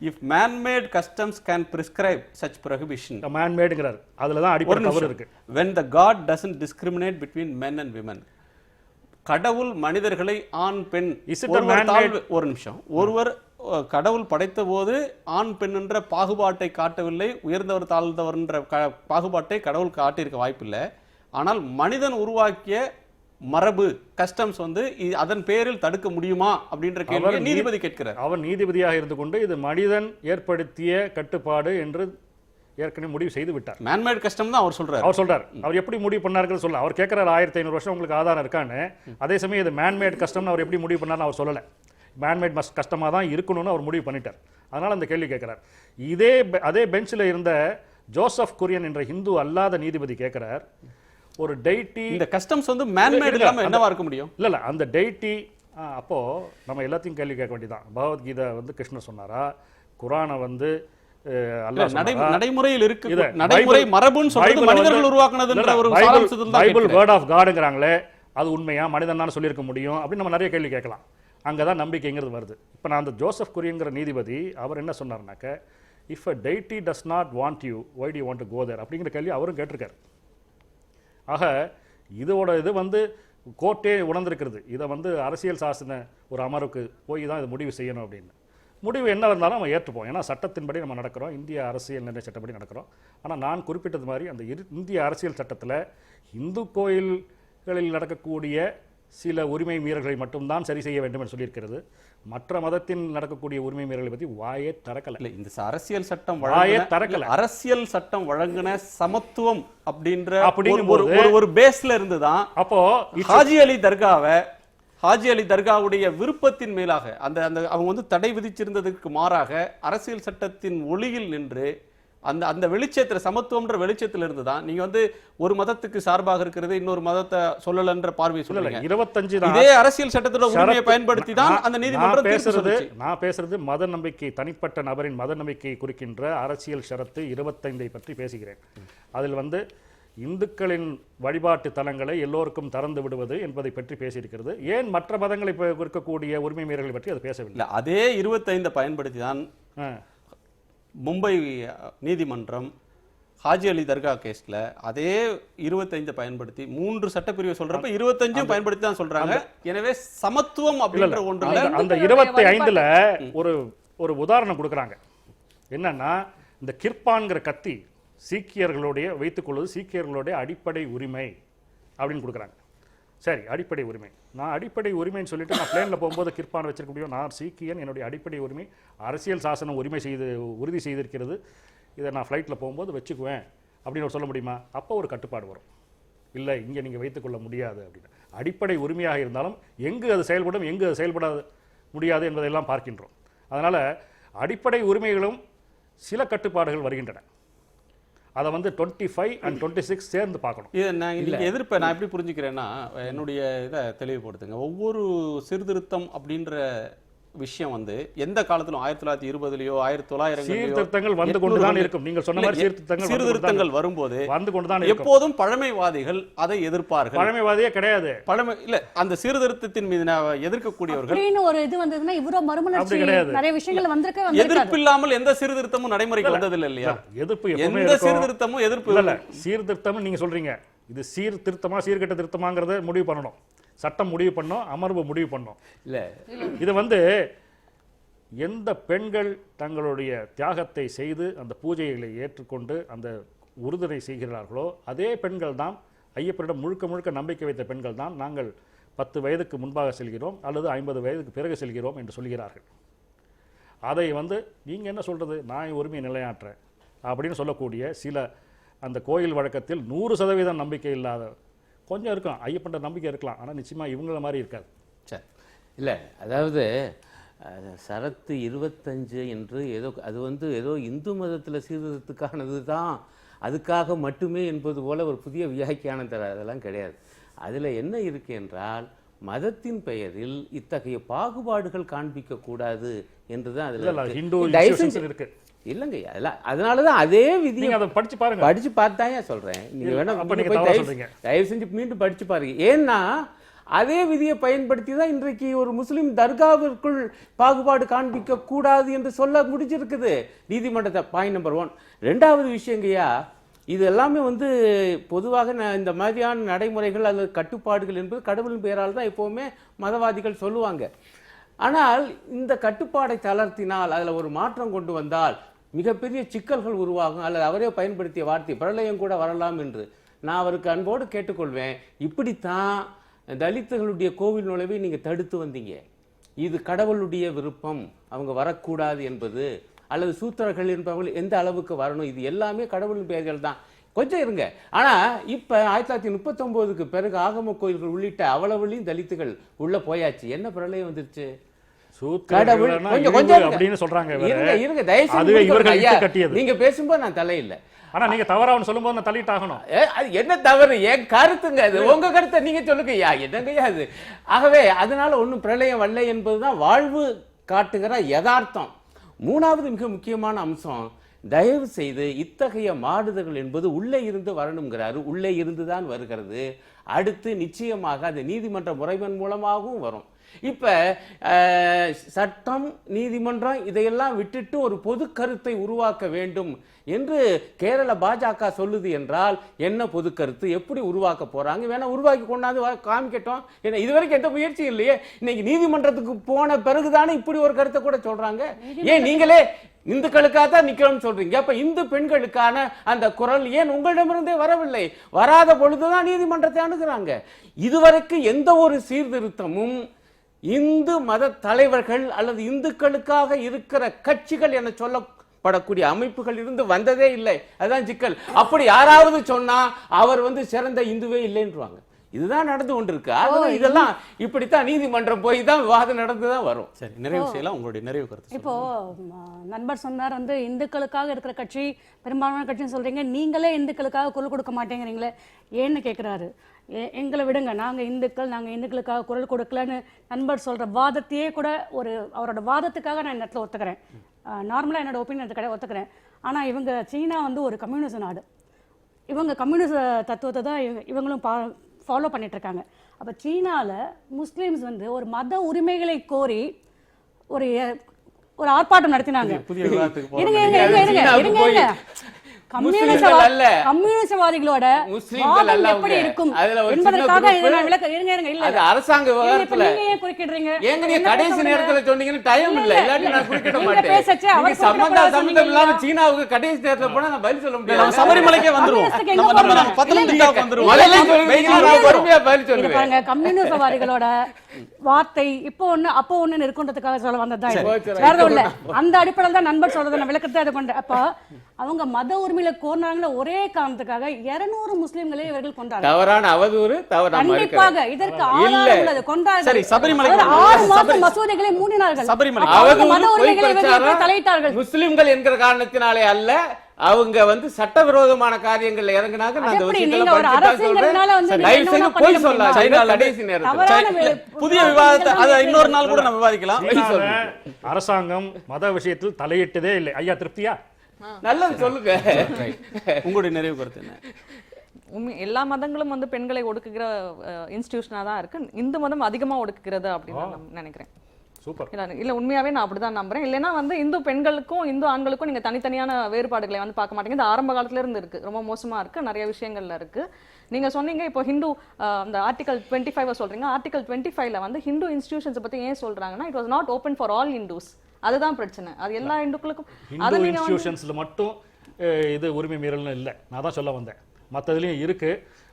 A: If man-made customs can prescribe such prohibition,
E: man-madeங்கறார் அதுல தான் அடிப்படை தவறு இருக்கு.
A: When the God doesn't discriminate between men and women, கடவுள் மனிதர்களை ஆண் பெண் ஒரு நிமிஷம் ஒருவர் கடவுள் படைத்த போது ஆண் பெண் என்ற பாகுபாட்டை காட்டவில்லை, உயர்ந்தவர் தாழ்ந்தவர் என்ற பாகுபாட்டை கடவுள் காட்டியிருக்க வாய்ப்பில்லை. ஆனால் மனிதன் உருவாக்கிய மரபு கஸ்டம்ஸ் வந்து அதன் பேரில் தடுக்க முடியுமா அப்படின்ற கேள்வியை நீதிபதி கேட்கிறார்.
E: அவர் நீதிபதியாக இருந்து கொண்டு இது மனிதன் ஏற்படுத்திய கட்டுப்பாடு என்று ஏற்கனவே முடிவு செய்து விட்டார்.
A: மேன்மேட் கஸ்டம் தான் அவர் சொல்றார்.
E: அவர் எப்படி முடிவு பண்ணாருன்னு சொல்ல அவர் கேட்கிறார். 1500 வருஷம் உங்களுக்கு ஆதாரம் இருக்கான்னு. அதே சமயம் இது மேன்மேட் கஸ்டம்னு அவர் எப்படி முடிவு பண்ணார்னு அவர் சொல்லலை. மேன்மேட் கஷ்டமாக தான் இருக்கணும்னு அவர் முடிவு பண்ணிட்டார். அதனால் அந்த கேள்வி கேட்கிறார். அதே பெஞ்சில் இருந்த ஜோசப் குரியன் என்ற ஹிந்து அல்லாத நீதிபதி கேட்கிறார், ஒரு டெய்டி
A: இந்த கஸ்டம்ஸ் வந்து மேன்மேட் இல்லாம என்னவா இருக்க முடியும்?
E: இல்ல அந்த டெய்டி அப்போ நம்ம எல்லாத்தையும் கேள்வி கேட்க வேண்டியதான். பகவத்கீதை வந்து கிருஷ்ணர் சொன்னாரா, குரானை வந்து
A: நடைமுறையில் இருக்கு, நடைமுறை மரபுன்னு சொல்றது மனிதர்கள் உருவாக்குனதுன்ற ஒரு சாராம்சத்தில் தான்
E: பைபிள் வேர்ட் ஆஃப் காட்ங்கறாங்களே, அது உண்மையா மனிதன் தான் சொல்லியிருக்க முடியும் அப்படின்னு நம்ம நிறைய கேள்வி கேட்கலாம். அங்கதான் நம்பிக்கைங்கிறது வருது. இப்போ நான் அந்த ஜோசப் குரியன்கிற நீதிபதி அவர் என்ன சொன்னார்னாக்க, if a deity does not want you, why do you want to go there அப்படிங்கிற கேள்வி அவரும் கேட்டிருக்காரு. ஆக இதோட இது வந்து கோர்ட்டே உணர்ந்திருக்கிறது. இதை வந்து அரசியல் சாசன ஒரு அமர்வுக்கு போய் தான் இது முடிவு செய்யணும் அப்படின்னு. முடிவு என்ன இருந்தாலும் நம்ம ஏற்றுப்போம். ஏன்னா சட்டத்தின்படி நம்ம நடக்கிறோம், இந்திய அரசியல் நிர்ணய சட்டப்படி நடக்கிறோம். ஆனால் நான் குறிப்பிட்டது மாதிரி அந்த இந்திய அரசியல் சட்டத்தில் இந்து கோயில்களில் நடக்கக்கூடிய சில உரிமை மீறல்களை மட்டும்தான் சரி செய்ய வேண்டும் என்று சொல்லியிருக்கிறது. மற்ற மதத்தில் நடக்கக்கூடிய உரிமை மீறல்களை பற்றி வாயே திறக்கல.
A: இந்த அரசியல் சட்டம்
E: வாயே திறக்கல.
A: அரசியல் சட்டம் வழங்கின சமத்துவம் அப்படின்ற ஒரு பேஸ்ல இருந்துதான் அப்போ ஹாஜி அலி தர்காவுடைய விருப்பத்தின் மேலாக அந்த அவங்க வந்து தடை விதிச்சிருந்ததற்கு மாறாக அரசியல் சட்டத்தின் ஒளியில் நின்று அந்த வெளிச்சத்துல சமத்துவம்ன்ற வெளிச்சத்துல இருந்துதான் நீங்க வந்து ஒரு மதத்துக்கு சார்பாக இருக்கிறது இன்னொரு மதத்தை சொல்லலன்ற பார்வை சொல்லல.
E: 25
A: இதே அரசியல் சட்டத்தோட உரிமையை பயன்படுத்தி தான் அந்த நீதிமன்றம்
E: நான் பேசுறது மத நம்பிக்கை, தனிப்பட்ட நபரின் மத நம்பிக்கையை குறிக்கின்ற அரசியல் ஷரத்து 25 பற்றி பேசுகிறேன். அதில் வந்து இந்துக்களின் வழிபாட்டு தலங்களை எல்லோருக்கும் திறந்து விடுவது என்பதை பற்றி பேசியிருக்கிறது. ஏன் மற்ற மதங்களை இருக்கக்கூடிய உரிமை மீறல்களை பற்றி அது பேசவில்லை.
A: அதே 25 பயன்படுத்தி தான் மும்பை நீதிமன்றம் ஹாஜி அலி தர்கா கேஸ்ல அதே 25 பயன்படுத்தி 3 சட்டப்பிரிவு சொல்றப்ப 25 பயன்படுத்தி தான் சொல்றாங்க. எனவே சமத்துவம் அப்படின்ற ஒன்றுல
E: அந்த 25ல ஒரு உதாரணம் கொடுக்குறாங்க. என்னன்னா இந்த கிர்பான்ங்கிற கத்தி சீக்கியர்களுடைய வைத்துக்கொள்வது சீக்கியர்களுடைய அடிப்படை உரிமை அப்படின்னு கொடுக்குறாங்க. சரி, அடிப்படை உரிமை. நான் அடிப்படை உரிமைன்னு சொல்லிட்டு நான் பிளேனில் போகும்போது கிர்பான் வச்சிருக்க முடியும். நான் சீக்கியன், என்னுடைய அடிப்படை உரிமை அரசியல் சாசனம் உறுதி செய்திருக்கிறது, இதை நான் ஃப்ளைட்டில் போகும்போது வச்சுக்குவேன் அப்படின்னு சொல்ல முடியுமா? அப்போ ஒரு கட்டுப்பாடு வரும். இல்லை, இங்கே நீங்கள் வைத்துக்கொள்ள முடியாது அப்படின்னு. அடிப்படை உரிமையாக இருந்தாலும் எங்கு அது செயல்படும், எங்கு அது செயல்பட முடியாது என்பதையெல்லாம் பார்க்கின்றோம். அதனால் அடிப்படை உரிமைகளும் சில கட்டுப்பாடுகள் வருகின்றன. அதை வந்து 25 and 26 சேர்ந்து பார்க்கணும்.
A: இது நான் எதிர்ப்பை நான் எப்படி புரிஞ்சுக்கிறேன்னா, என்னுடைய இதை தெளிவுபடுத்துங்க. ஒவ்வொரு சீர்திருத்தம் அப்படின்ற விஷயம் வந்து எந்த காலத்திலும் 1920லயோ 1900
E: சீர்திருத்தங்கள் வந்து கொண்டுதான் இருக்கும். நீங்கள் சொன்ன மாதிரி
A: சீர்திருத்தங்கள் வரும்போது
E: வந்து கொண்டுதான் இருக்கும்.
A: எப்போதும் பழமைவாதிகள் அதை எதிர்ப்பார்கள்.
E: பழமைவாதியே கிடையாது.
A: இல்ல, அந்த சீர்திருத்தத்தின் மீது எதிர்க்கக்கூடியவர்கள்
C: ஒரு இது வந்ததுன்னா இவரோ மறுமலர்ச்சி நிறைய விஷயங்கள் வந்திருக்க
A: எதிர்ப்பு இல்லாமல் எந்த சீர்திருத்தமும் நடைமுறைக்கு வந்ததில்லை இல்லையா?
E: எதிர்ப்பு
A: எந்த சீர்திருத்தமும் எதிர்ப்பு
E: இல்ல. சீர்திருத்தம் நீங்க சொல்றீங்க, இது சீர்திருத்தமா சீர்கெட்ட திருத்தமாங்கிறத முடிவு பண்ணணும். சட்டம் முடிவு பண்ணோம், அமர்வு முடிவு பண்ணோம். இல்லை, இது வந்து எந்த பெண்கள் தங்களுடைய தியாகத்தை செய்து அந்த பூஜைகளை ஏற்றுக்கொண்டு அந்த உறுதுணை செய்கிறார்களோ அதே பெண்கள் தான், ஐயப்பனிடம் முழுக்க முழுக்க நம்பிக்கை வைத்த பெண்கள் தான் நாங்கள் 10 வயதுக்கு முன்பாக செல்கிறோம் அல்லது 50 வயதுக்கு பிறகு செல்கிறோம் என்று சொல்கிறார்கள். அதை வந்து நீங்கள் என்ன சொல்கிறது, நான் உரிமையை நிலையாற்றேன் அப்படின்னு சொல்லக்கூடிய சில அந்த கோயில் வழக்கத்தில் 100% நம்பிக்கை இல்லாத கொஞ்சம் இருக்கும். ஐயப்பன்ற நம்பிக்கை இருக்கலாம், ஆனால் நிச்சயமாக இவங்கள மாதிரி இருக்காது.
B: சரி, இல்லை, அதாவது சரத்து 25 என்று ஏதோ அது வந்து ஏதோ இந்து மதத்தில் சீர்திருத்தத்துக்கானது தான், அதுக்காக மட்டுமே என்பது போல ஒரு புதிய வியாக்கியானம் தர அதெல்லாம் கிடையாது. அதில் என்ன இருக்கு என்றால், மதத்தின் பெயரில் இத்தகைய பாகுபாடுகள் காண்பிக்க கூடாது என்றுதான் அதில்
E: இருக்கு.
B: இல்லைங்க, அதனால தான் அதே விதி
E: அதை படிச்சு பாருங்க.
B: படிச்சு பார்த்தாயா சொல்றேன். நீங்க வேணா தயவு செஞ்சு மீண்டும் படிச்சு பாருங்க. ஏன்னா அதே விதியை பயன்படுத்தி தான் இன்றைக்கு ஒரு முஸ்லிம் தர்காவிற்குள் பாகுபாடு காண்பிக்க கூடாது என்று சொல்ல முடிஞ்சிருக்குது நீதிமன்றத்தை. Point number 1. 2வது விஷயங்கய்யா, இது எல்லாமே வந்து பொதுவாக இந்த மாதிரியான நடைமுறைகள் அல்லது கட்டுப்பாடுகள் என்பது கடவுளின் பெயரால் தான் எப்போவுமே மதவாதிகள் சொல்லுவாங்க. ஆனால் இந்த கட்டுப்பாடை தளர்த்தினால், அதில் ஒரு மாற்றம் கொண்டு வந்தால் மிகப்பெரிய சிக்கல்கள் உருவாகும். அல்லது அவரே பயன்படுத்திய வார்த்தை பிரளயம் கூட வரலாம் என்று நான் அவருக்கு அன்போடு கேட்டுக்கொள்வேன். இப்படித்தான் தலித்துகளுடைய கோவில் நுழைவை நீங்கள் தடுத்து வந்தீங்க. இது கடவுளுடைய விருப்பம், அவங்க வரக்கூடாது என்பது, அல்லது சூத்திரர்கள் என்பவர்கள் எந்த அளவுக்கு வரணும், இது எல்லாமே கடவுளின் பெயர்கள் தான். கொஞ்சம் இருங்க. ஆனால் இப்போ 1939க்கு பிறகு ஆகம கோயில்கள் உள்ளிட்ட அவ்வளவுலையும் தலித்துகள் உள்ள போயாச்சு. என்ன பிரளயம் வந்துருச்சு? கடவுள்
E: அப்படின்னு சொல்றாங்க.
B: இருங்க, தயவுசெய்து நீங்க பேசும்போது நான் தலையில்லை.
E: ஆனா நீங்க தவறான்னு சொல்லும்போது நான் தள்ளிட்டாகணும்.
B: அது என்ன தவறு? என் கருத்துங்க, அது உங்க கருத்தை நீங்க சொல்லுங்கய்யா, என்னங்கய்யா அது? ஆகவே அதனால ஒன்றும் பிரளயம் வரல என்பதுதான் வாழ்வு காட்டுகிற யதார்த்தம். 3வது மிக முக்கியமான அம்சம், தயவு செய்து இத்தகைய மாறுதல்கள் என்பது உள்ளே இருந்து வரணுங்கிறாரு. உள்ளே இருந்து தான் வருகிறது. அடுத்து நிச்சயமாக அது நீதிமன்ற முறைவன் மூலமாகவும் வரும். இப்ப சட்டம், நீதிமன்றம் இதையெல்லாம் விட்டுட்டு ஒரு பொது கருத்தை உருவாக்க வேண்டும் என்று கேரள பாஜக சொல்லுது என்றால், என்ன பொது கருத்து எப்படி உருவாக்க போறாங்க? வேணா உருவாக்கி கொண்டாந்து காமிக்கட்டும். ஏன்னா இதுவரைக்கும் எந்த முயற்சியும் இல்லையே. இன்னைக்கு நீதிமன்றத்துக்கு போன பிறகுதானே இப்படி ஒரு கருத்தை கூட சொல்றாங்க. ஏன் நீங்களே இந்துக்களுக்காக தான் நிக்கணும்னு சொல்றீங்க? அப்ப இந்து பெண்களுக்கான அந்த குரல் ஏன் உங்களிடமிருந்தே வரவில்லை? வராத பொழுதுதான் நீதிமன்றத்தை அணுகுறாங்க. இதுவரைக்கும் எந்த ஒரு சீர்திருத்தமும் இந்து மத தலைவர்கள் அல்லது இந்துக்களுக்காக இருக்கிற கட்சிகள் என சொல்லப்படக்கூடிய அமைப்புகள் இருந்து வந்ததே இல்லை. அதுதான் சிக்கல். அப்படி யாராவது சொன்னா அவர் வந்து சிறந்த இந்துவே இல்லைன்றாங்க. இதுதான் நடந்து கொண்டிருக்கு. இதெல்லாம் இப்படித்தான் நீதிமன்றம் போய் தான் விவாதம் நடந்துதான் வரும்.
A: சரி, நிறைவு செய்யலாம். உங்களுடைய நிறைவு கருத்து.
C: இப்போ நண்பர் சொன்னார் வந்து இந்துக்களுக்காக இருக்கிற கட்சி பெரும்பாலான கட்சின்னு சொல்றீங்க, நீங்களே இந்துக்களுக்காக குரல் கொடுக்க மாட்டேங்கிறீங்களே ஏன்னு கேட்குறாரு. எங்களை விடுங்க, நாங்கள் இந்துக்களுக்காக குரல் கொடுக்கலன்னு நண்பர் சொல்கிற வாதத்தையே கூட அவரோட வாதத்துக்காக நான் இந்த இடத்துல ஒத்துக்கிறேன். நார்மலாக என்னோட ஒப்பீனியன் ஒத்துக்கிறேன். ஆனால் இவங்க சீனா வந்து ஒரு கம்யூனிஸ்ட் நாடு. இவங்க கம்யூனிஸ்ட் தத்துவத்தை தான் இவங்களும் ஃபாலோ பண்ணிட்டு இருக்காங்க. அப்போ சீனாவில் முஸ்லீம்ஸ் வந்து ஒரு மத உரிமைகளை கோரி ஒரு ஆர்ப்பாட்டம் நடத்தினாங்க.
B: முஸ்லிம்கள் அல்ல.
C: கம்யூனிஸ்டவாதிகளோட
B: முஸ்லிம்கள்
C: வாதம்
B: அல்ல
C: எப்படி
B: அவங்க.
C: இருக்கும்
B: அதுல ஒரு சின்ன
C: என்பதற்காக
B: group.
C: இதை நான் விளக்க இருங்க இல்ல
B: அது அரசாங்க
C: இப்ப
B: விவகாரத்துல
C: நீங்க ஏன் குறுக்கிடுறீங்க?
B: ஏங்க நீங்க
C: என்ன
B: கடைசி
C: பேச
B: நேரத்துல சொன்னீங்கன்னு டைம் இல்ல, இல்லாட்டி நான் குறுக்கிட
C: நீங்க
B: மாட்டேன்.
C: பேசச்சே, அவர்
B: நீங்க சம்பந்தம்
C: சொன்னீங்க
B: இல்லாம
C: இல்லையா?
B: சீனாவுக்கு கடைசி நேரத்துல போனா நான் பதில் சொல்ல
A: நம்ம
B: முடியாது.
A: சபரிமலைக்கே வந்துருவோம்.
C: கம்யூனிஸ்டுக்கு எங்க
A: நம்ம
C: போறோம்?
A: பத்தனம் திட்டாவுக்கு வந்துருவோம்.
B: முதல்ல சொல்லுவீங்க, நான் பொறுமையா பதில்
C: இது
B: சொல்லுவேன்.
C: பாருங்க, கம்யூனிஸ்டவாதிகளோட வார்த்தை இப்போ ஒண்ணு அப்போ ஒண்ணு இருக்குன்றதுக்காக சொல்ல வந்ததா இது. வேற எதுவும் இல்ல. அந்த அடிப்படையில் தான் நண்பர் சொல்றதை நான் விளக்கத்தை அது கொண்டு அப்ப அவங்க மத உரிமையில கோர்னாங்களே ஒரே காரணத்துக்காக 200 முஸ்லிம்களே இவர்கள் கொண்டாங்க.
B: தவறான அவதூறு, தவறான
C: கண்டிப்பாக இதற்கு ஆதாரம் உள்ளது. கொண்டார்கள்.
A: சரி, சபரிமலைக்கு
C: அதாவது 6 மாசம் மசூதிகளை மூடினார்கள்.
A: சபரிமலை.
C: அப்ப அவங்க மத
B: அவதூறு, பொய்
C: உரிமைகளை இவர்கள்
B: பிரச்சாரம்
C: தலையிட்டார்கள்.
B: முஸ்லிம்கள் என்கிற காரணத்தினாலே அல்ல, அவங்க சட்டவிரோதமான காரியங்கள்ல இறங்குனாங்க. நான் அந்த
C: எப்படி
B: விஷயத்துல
C: நீங்க ஒரு
B: படிச்சுட்டு தான்
C: அரசியல்னால வந்து
B: சொல்றேன்.
C: நீங்க
B: தயவு
C: என்ன
B: செய்து
C: வேணா
B: போய்
C: பண்ணிட
B: சொல்லாதீங்க
A: சைனால
B: கடைசி நேரத்துல.
C: தவறான
A: புதிய விவாதத்தை அதை இன்னொரு நாள் கூட நம்ம விவாதிக்கலாம்.
E: சீனால அரசாங்கம் மத விஷயத்தில் தலையிட்டதே இல்லை. ஐயா திருப்தியா?
B: நல்லது சொல்லுங்க.
A: உங்களுடைய நிறைவு கருத்து என்ன?
D: எல்லா மதங்களும் வந்து பெண்களை ஒடுக்குகிற இன்ஸ்டிடியூஷனா தான் இருக்கு. இந்து மதம் அதிகமா ஒடுக்குகிறது அப்படின்னு நான் நினைக்கிறேன்.
E: சூப்பர்.
D: இல்ல உண்மையாவே நான் அப்படிதான் நம்புறேன். இல்லைன்னா வந்து இந்து பெண்களுக்கும் இந்து ஆண்களுக்கும் நீங்க தனித்தனியான வேறுபாடுகளை வந்து பார்க்க மாட்டீங்க. இது ஆரம்ப காலத்துல இருந்து இருக்கு, ரொம்ப மோசமா இருக்கு, நிறைய விஷயங்கள்ல இருக்கு. நீங்க சொன்னீங்க இப்போ ஹிந்து அந்த ஆர்டிகல் 25 சொல்றீங்க. ஆர்டிகல் 25ல வந்து ஹிந்து இன்ஸ்டிடியூஷன்ஸ் பத்தி ஏன் சொல்றாங்கன்னா, it was not open for all Hindus. அதுதான் பிரச்சனை. அது எல்லா இந்துக்களுக்கும் அது
E: ஹிந்து
D: நீங்க
E: இன்ஸ்டிடியூஷன்ஸ்ல மட்டும் இது உரிமை மீறல்னு இல்லை. நான் தான் சொல்ல வந்தேன். மற்றதுலையும் இருக்கு.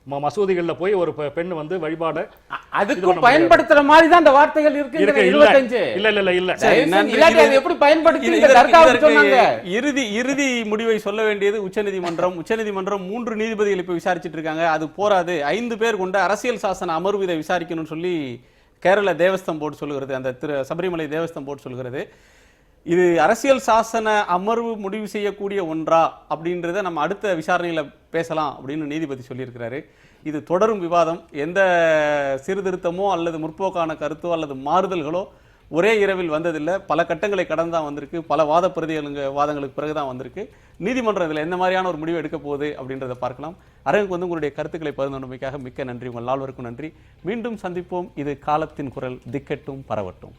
E: மசூதிகளில் போய் ஒரு பெண் வந்து வழிபாடு
B: அதுக்கும் பயன்படுத்துற மாதிரி தான் அந்த வார்த்தைகள் இருக்கு.
E: இருக்கு.
B: 25
E: இல்ல இல்ல இல்ல இல்ல.
A: சரி, நன்றி.
B: இல்லாட்டி அது எப்படி பயன்படுத்தி இந்த
A: இதற்கு
B: தர்காவுக்கு சொன்னாங்க?
A: இறுதி முடிவை சொல்ல வேண்டியது உச்சநீதிமன்றம். உச்சநீதிமன்றம் 3 நீதிபதிகள் இப்ப விசாரிச்சுட்டு இருக்காங்க. அது போராது, 5 பேர் கொண்ட அரசியல் சாசன அமர்வு இதை விசாரிக்கணும்னு சொல்லி கேரள தேவஸ்தம் போர்டு சொல்லுகிறது. அந்த சபரிமலை தேவஸ்தம் போர்டு சொல்கிறது. இது அரசியல் சாசன அமர்வு முடிவு செய்யக்கூடிய ஒன்றா அப்படின்றத நம்ம அடுத்த விசாரணையில பேசலாம் அப்படின்னு நீதிபதி சொல்லியிருக்கிறாரு. இது தொடரும் விவாதம். எந்த சீர்திருத்தமோ அல்லது முற்போக்கான கருத்தோ அல்லது மாறுதல்களோ ஒரே இரவில் வந்ததில்லை. பல கட்டங்களை கடந்து தான் வந்திருக்கு. பல வாதங்களுக்கு பிறகுதான் வந்திருக்கு. நீதிமன்றம் இதில் எந்த மாதிரியான ஒரு முடிவு எடுக்க போகுது அப்படின்றத பார்க்கலாம். அரங்குக்கு வந்து உங்களுடைய கருத்துக்களை பகிர்ந்தமைக்காக மிக்க நன்றி. உங்கள் நால்வருக்கும் நன்றி. மீண்டும் சந்திப்போம். இது காலத்தின் குரல். திக்கட்டும் பரவட்டும்.